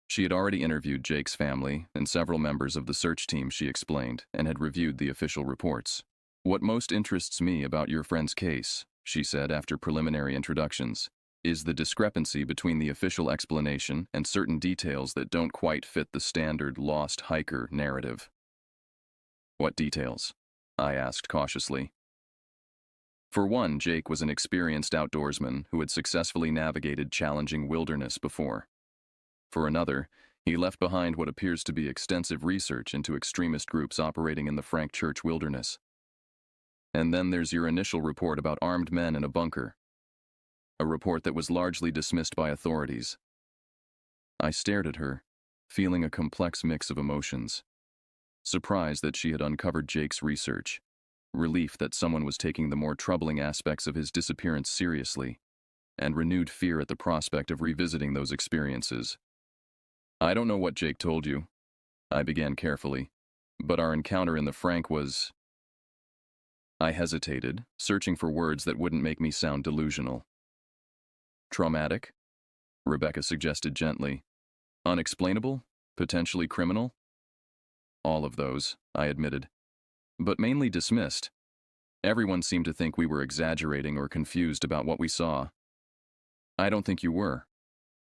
She had already interviewed Jake's family and several members of the search team, she explained, and had reviewed the official reports. "What most interests me about your friend's case," she said after preliminary introductions, "is the discrepancy between the official explanation and certain details that don't quite fit the standard lost hiker narrative." "What details?" I asked cautiously. For one, Jake was an experienced outdoorsman who had successfully navigated challenging wilderness before. For another, he left behind what appears to be extensive research into extremist groups operating in the Frank Church wilderness. And then there's your initial report about armed men in a bunker. A report that was largely dismissed by authorities. I stared at her, feeling a complex mix of emotions. Surprise that she had uncovered Jake's research. Relief that someone was taking the more troubling aspects of his disappearance seriously. And renewed fear at the prospect of revisiting those experiences. "I don't know what Jake told you," I began carefully, "but our encounter in the Frank was—" I hesitated, searching for words that wouldn't make me sound delusional. "Traumatic?" Rebecca suggested gently. "Unexplainable? Potentially criminal?" "All of those," I admitted, "but mainly dismissed. Everyone seemed to think we were exaggerating or confused about what we saw." "I don't think you were,"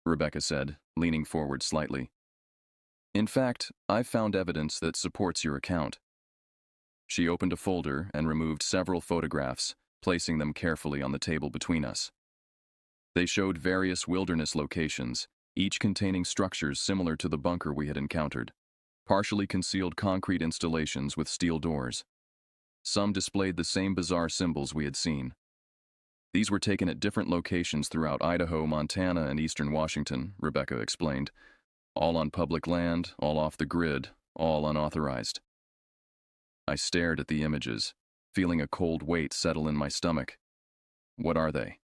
Rebecca said, leaning forward slightly. "In fact, I've found evidence that supports your account." She opened a folder and removed several photographs, placing them carefully on the table between us. They showed various wilderness locations, each containing structures similar to the bunker we had encountered, partially concealed concrete installations with steel doors. Some displayed the same bizarre symbols we had seen. These were taken at different locations throughout Idaho, Montana, and eastern Washington, Rebecca explained, All on public land, all off the grid, all unauthorized. I stared at the images, feeling a cold weight settle in my stomach. What are they?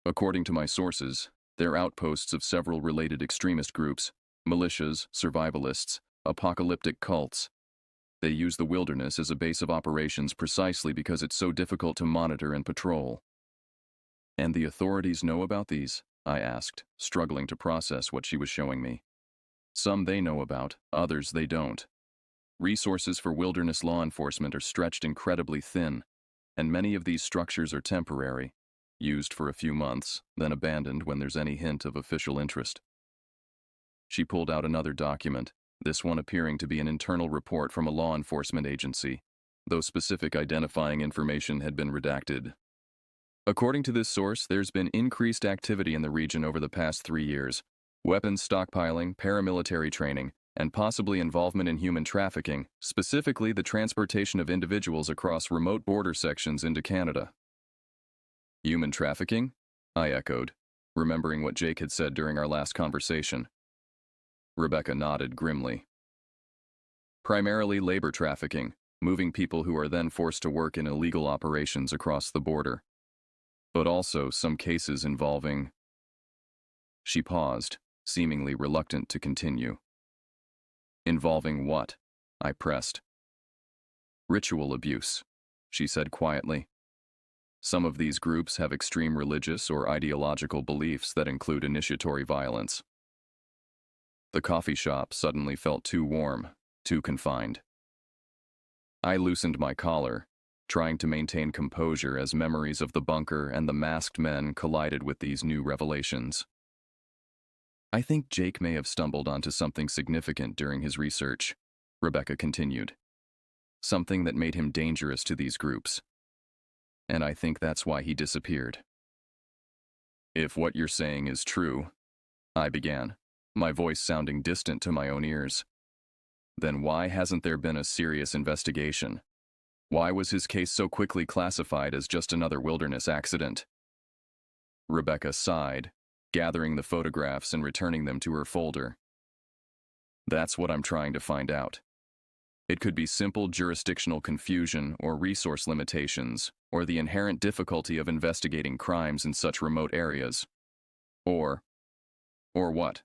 According to my sources, they're outposts of several related extremist groups, militias, survivalists, apocalyptic cults. They use the wilderness as a base of operations precisely because it's so difficult to monitor and patrol. And the authorities know about these? I asked, struggling to process what she was showing me. Some they know about, others they don't. Resources for wilderness law enforcement are stretched incredibly thin, and many of these structures are temporary, used for a few months, then abandoned when there's any hint of official interest. She pulled out another document, this one appearing to be an internal report from a law enforcement agency, though specific identifying information had been redacted. According to this source, there's been increased activity in the region over the past 3 years. Weapons stockpiling, paramilitary training, and possibly involvement in human trafficking, specifically the transportation of individuals across remote border sections into Canada. Human trafficking? I echoed, remembering what Jake had said during our last conversation. Rebecca nodded grimly. Primarily labor trafficking, moving people who are then forced to work in illegal operations across the border. But also some cases involving... She paused, seemingly reluctant to continue. Involving what? I pressed. Ritual abuse, she said quietly. Some of these groups have extreme religious or ideological beliefs that include initiatory violence. The coffee shop suddenly felt too warm, too confined. I loosened my collar, trying to maintain composure as memories of the bunker and the masked men collided with these new revelations. I think Jake may have stumbled onto something significant during his research, Rebecca continued. Something that made him dangerous to these groups. And I think that's why he disappeared. If what you're saying is true, I began, my voice sounding distant to my own ears. Then why hasn't there been a serious investigation? Why was his case so quickly classified as just another wilderness accident? Rebecca sighed, gathering the photographs and returning them to her folder. That's what I'm trying to find out. It could be simple jurisdictional confusion or resource limitations, or the inherent difficulty of investigating crimes in such remote areas. Or what?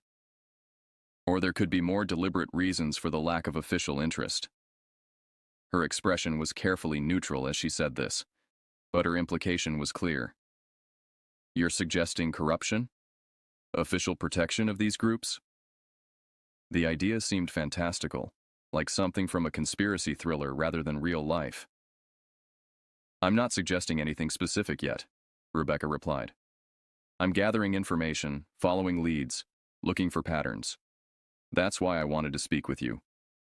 Or there could be more deliberate reasons for the lack of official interest. Her expression was carefully neutral as she said this, but her implication was clear. You're suggesting corruption? Official protection of these groups? The idea seemed fantastical, like something from a conspiracy thriller rather than real life. I'm not suggesting anything specific yet, Rebecca replied. I'm gathering information, following leads, looking for patterns. That's why I wanted to speak with you,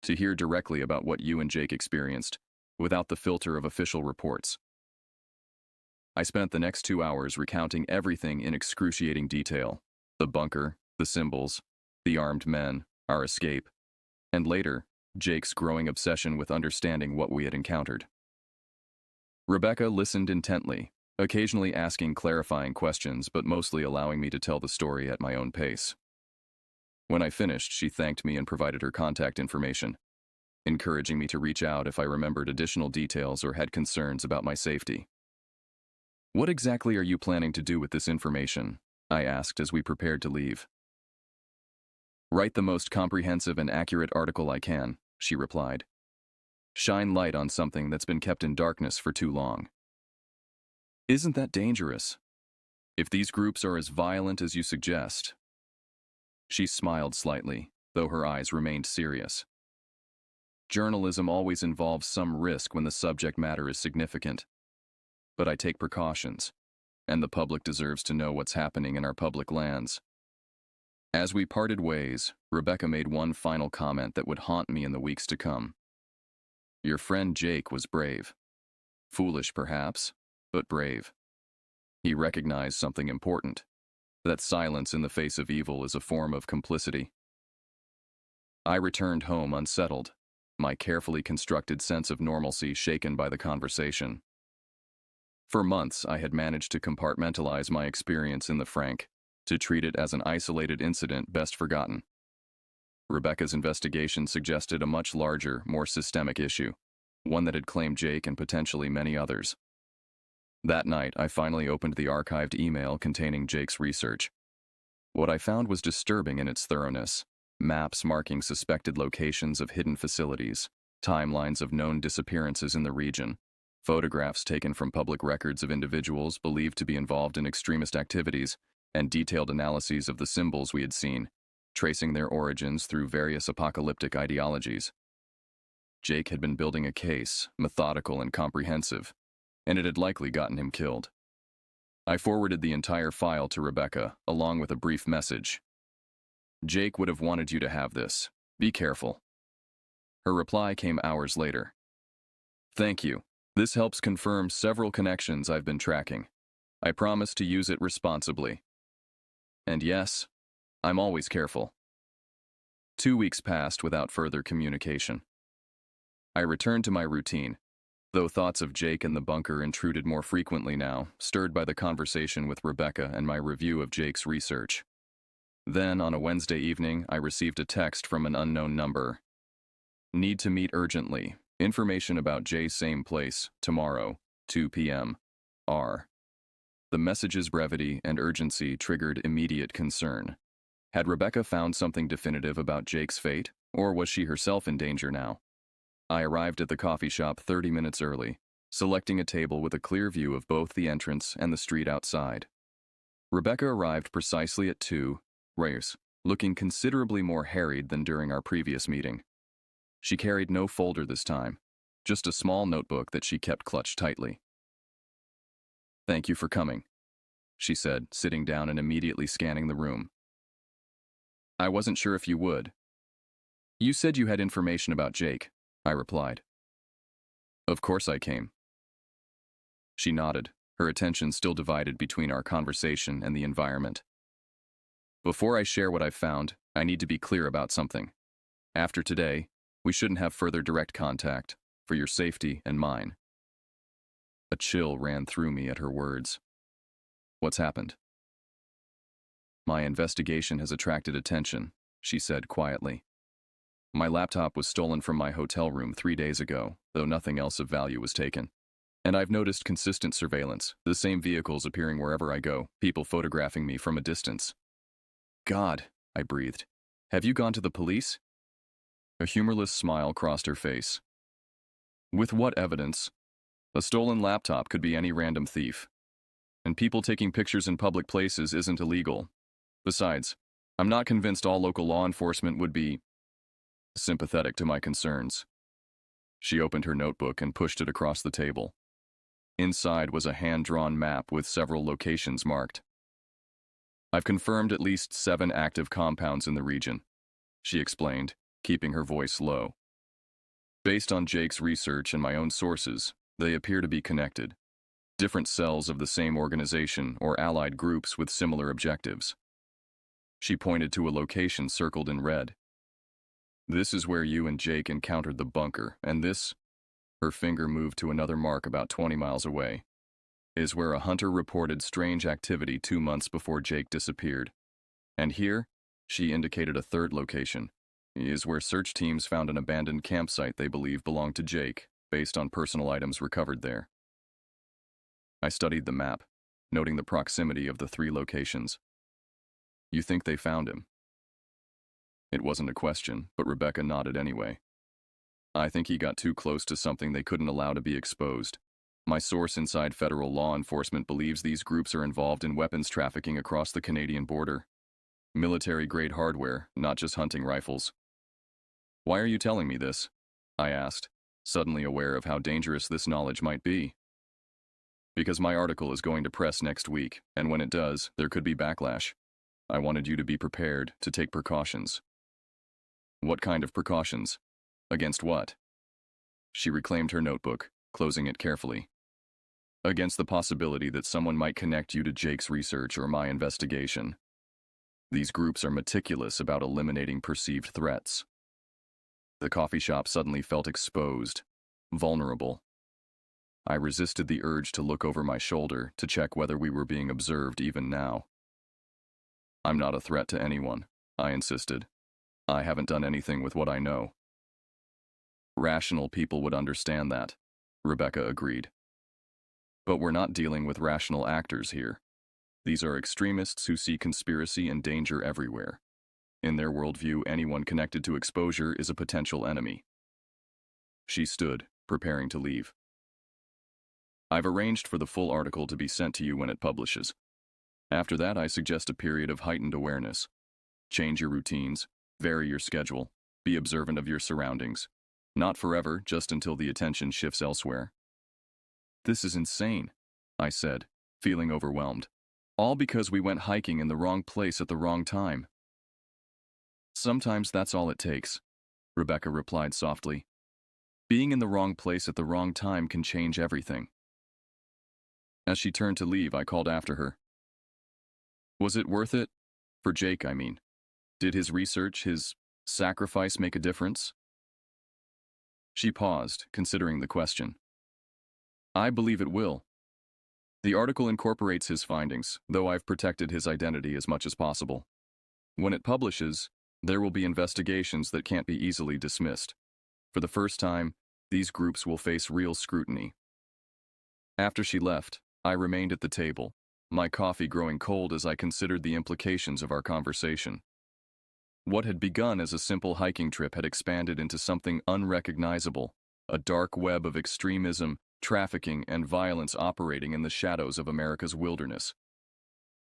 to hear directly about what you and Jake experienced, without the filter of official reports. I spent the next 2 hours recounting everything in excruciating detail. The bunker, the symbols, the armed men, our escape, and later, Jake's growing obsession with understanding what we had encountered. Rebecca listened intently, occasionally asking clarifying questions but mostly allowing me to tell the story at my own pace. When I finished, she thanked me and provided her contact information, encouraging me to reach out if I remembered additional details or had concerns about my safety. What exactly are you planning to do with this information? I asked as we prepared to leave. Write the most comprehensive and accurate article I can, she replied. Shine light on something that's been kept in darkness for too long. Isn't that dangerous? If these groups are as violent as you suggest. She smiled slightly, though her eyes remained serious. Journalism always involves some risk when the subject matter is significant. But I take precautions, and the public deserves to know what's happening in our public lands. As we parted ways, Rebecca made one final comment that would haunt me in the weeks to come. Your friend Jake was brave. Foolish, perhaps, but brave. He recognized something important, that silence in the face of evil is a form of complicity. I returned home unsettled, my carefully constructed sense of normalcy shaken by the conversation. For months, I had managed to compartmentalize my experience in the Frank, to treat it as an isolated incident best forgotten. Rebecca's investigation suggested a much larger, more systemic issue, one that had claimed Jake and potentially many others. That night, I finally opened the archived email containing Jake's research. What I found was disturbing in its thoroughness. Maps marking suspected locations of hidden facilities, timelines of known disappearances in the region, photographs taken from public records of individuals believed to be involved in extremist activities, and detailed analyses of the symbols we had seen, tracing their origins through various apocalyptic ideologies. Jake had been building a case, methodical and comprehensive, and it had likely gotten him killed. I forwarded the entire file to Rebecca, along with a brief message. Jake would have wanted you to have this. Be careful. Her reply came hours later. Thank you. This helps confirm several connections I've been tracking. I promise to use it responsibly. And yes, I'm always careful. 2 weeks passed without further communication. I returned to my routine, though thoughts of Jake and the bunker intruded more frequently now, stirred by the conversation with Rebecca and my review of Jake's research. Then, on a Wednesday evening, I received a text from an unknown number. Need to meet urgently. Information about Jay same place, tomorrow, 2 p.m. R. The message's brevity and urgency triggered immediate concern. Had Rebecca found something definitive about Jake's fate, or was she herself in danger now? I arrived at the coffee shop 30 minutes early, selecting a table with a clear view of both the entrance and the street outside. Rebecca arrived precisely at 2, looking considerably more harried than during our previous meeting. She carried no folder this time, just a small notebook that she kept clutched tightly. Thank you for coming, she said, sitting down and immediately scanning the room. I wasn't sure if you would. You said you had information about Jake, I replied. Of course I came. She nodded, her attention still divided between our conversation and the environment. Before I share what I've found, I need to be clear about something. After today, we shouldn't have further direct contact, for your safety and mine. A chill ran through me at her words. What's happened? My investigation has attracted attention, she said quietly. My laptop was stolen from my hotel room 3 days ago, though nothing else of value was taken. And I've noticed consistent surveillance, the same vehicles appearing wherever I go, people photographing me from a distance. God, I breathed. Have you gone to the police? A humorless smile crossed her face. With what evidence? A stolen laptop could be any random thief. And people taking pictures in public places isn't illegal. Besides, I'm not convinced all local law enforcement would be sympathetic to my concerns. She opened her notebook and pushed it across the table. Inside was a hand-drawn map with several locations marked. I've confirmed at least 7 active compounds in the region, she explained, keeping her voice low. Based on Jake's research and my own sources, they appear to be connected. Different cells of the same organization or allied groups with similar objectives. She pointed to a location circled in red. This is where you and Jake encountered the bunker, and this, her finger moved to another mark about 20 miles away, is where a hunter reported strange activity 2 months before Jake disappeared. And here, she indicated a third location, is where search teams found an abandoned campsite they believe belonged to Jake, based on personal items recovered there. I studied the map, noting the proximity of the 3 locations. You think they found him? It wasn't a question, but Rebecca nodded anyway. I think he got too close to something they couldn't allow to be exposed. My source inside federal law enforcement believes these groups are involved in weapons trafficking across the Canadian border. Military-grade hardware, not just hunting rifles. Why are you telling me this? I asked, suddenly aware of how dangerous this knowledge might be. Because my article is going to press next week, and when it does, there could be backlash. I wanted you to be prepared, to take precautions. What kind of precautions? Against what? She reclaimed her notebook, closing it carefully. Against the possibility that someone might connect you to Jake's research or my investigation. These groups are meticulous about eliminating perceived threats. The coffee shop suddenly felt exposed, vulnerable. I resisted the urge to look over my shoulder to check whether we were being observed even now. I'm not a threat to anyone, I insisted. I haven't done anything with what I know. Rational people would understand that, Rebecca agreed. But we're not dealing with rational actors here. These are extremists who see conspiracy and danger everywhere. In their worldview, anyone connected to exposure is a potential enemy. She stood, preparing to leave. I've arranged for the full article to be sent to you when it publishes. After that, I suggest a period of heightened awareness. Change your routines, vary your schedule, be observant of your surroundings. Not forever, just until the attention shifts elsewhere. This is insane, I said, feeling overwhelmed. All because we went hiking in the wrong place at the wrong time. Sometimes that's all it takes, Rebecca replied softly. Being in the wrong place at the wrong time can change everything. As she turned to leave, I called after her. Was it worth it? For Jake, I mean. Did his research, his sacrifice make a difference? She paused, considering the question. I believe it will. The article incorporates his findings, though I've protected his identity as much as possible. When it publishes, there will be investigations that can't be easily dismissed. For the first time, these groups will face real scrutiny. After she left, I remained at the table, my coffee growing cold as I considered the implications of our conversation. What had begun as a simple hiking trip had expanded into something unrecognizable, a dark web of extremism, trafficking, and violence operating in the shadows of America's wilderness.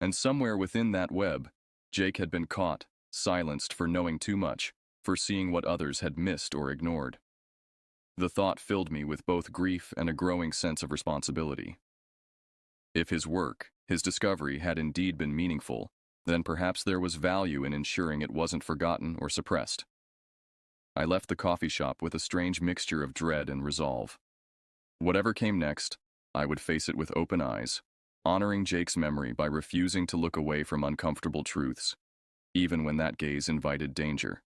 And somewhere within that web, Jake had been caught, silenced for knowing too much, for seeing what others had missed or ignored. The thought filled me with both grief and a growing sense of responsibility. If his work, his discovery, had indeed been meaningful, then perhaps there was value in ensuring it wasn't forgotten or suppressed. I left the coffee shop with a strange mixture of dread and resolve. Whatever came next, I would face it with open eyes, honoring Jake's memory by refusing to look away from uncomfortable truths, even when that gaze invited danger.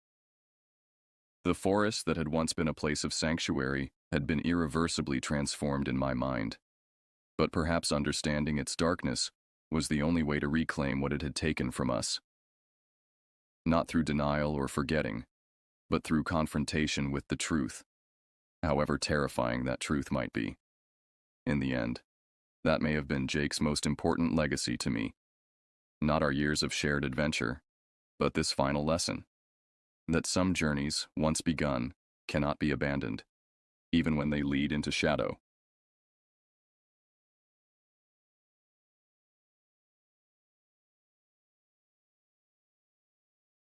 The forest that had once been a place of sanctuary had been irreversibly transformed in my mind. But perhaps understanding its darkness was the only way to reclaim what it had taken from us. Not through denial or forgetting, but through confrontation with the truth, however terrifying that truth might be. In the end, that may have been Jake's most important legacy to me. Not our years of shared adventure, but this final lesson. That some journeys, once begun, cannot be abandoned, even when they lead into shadow.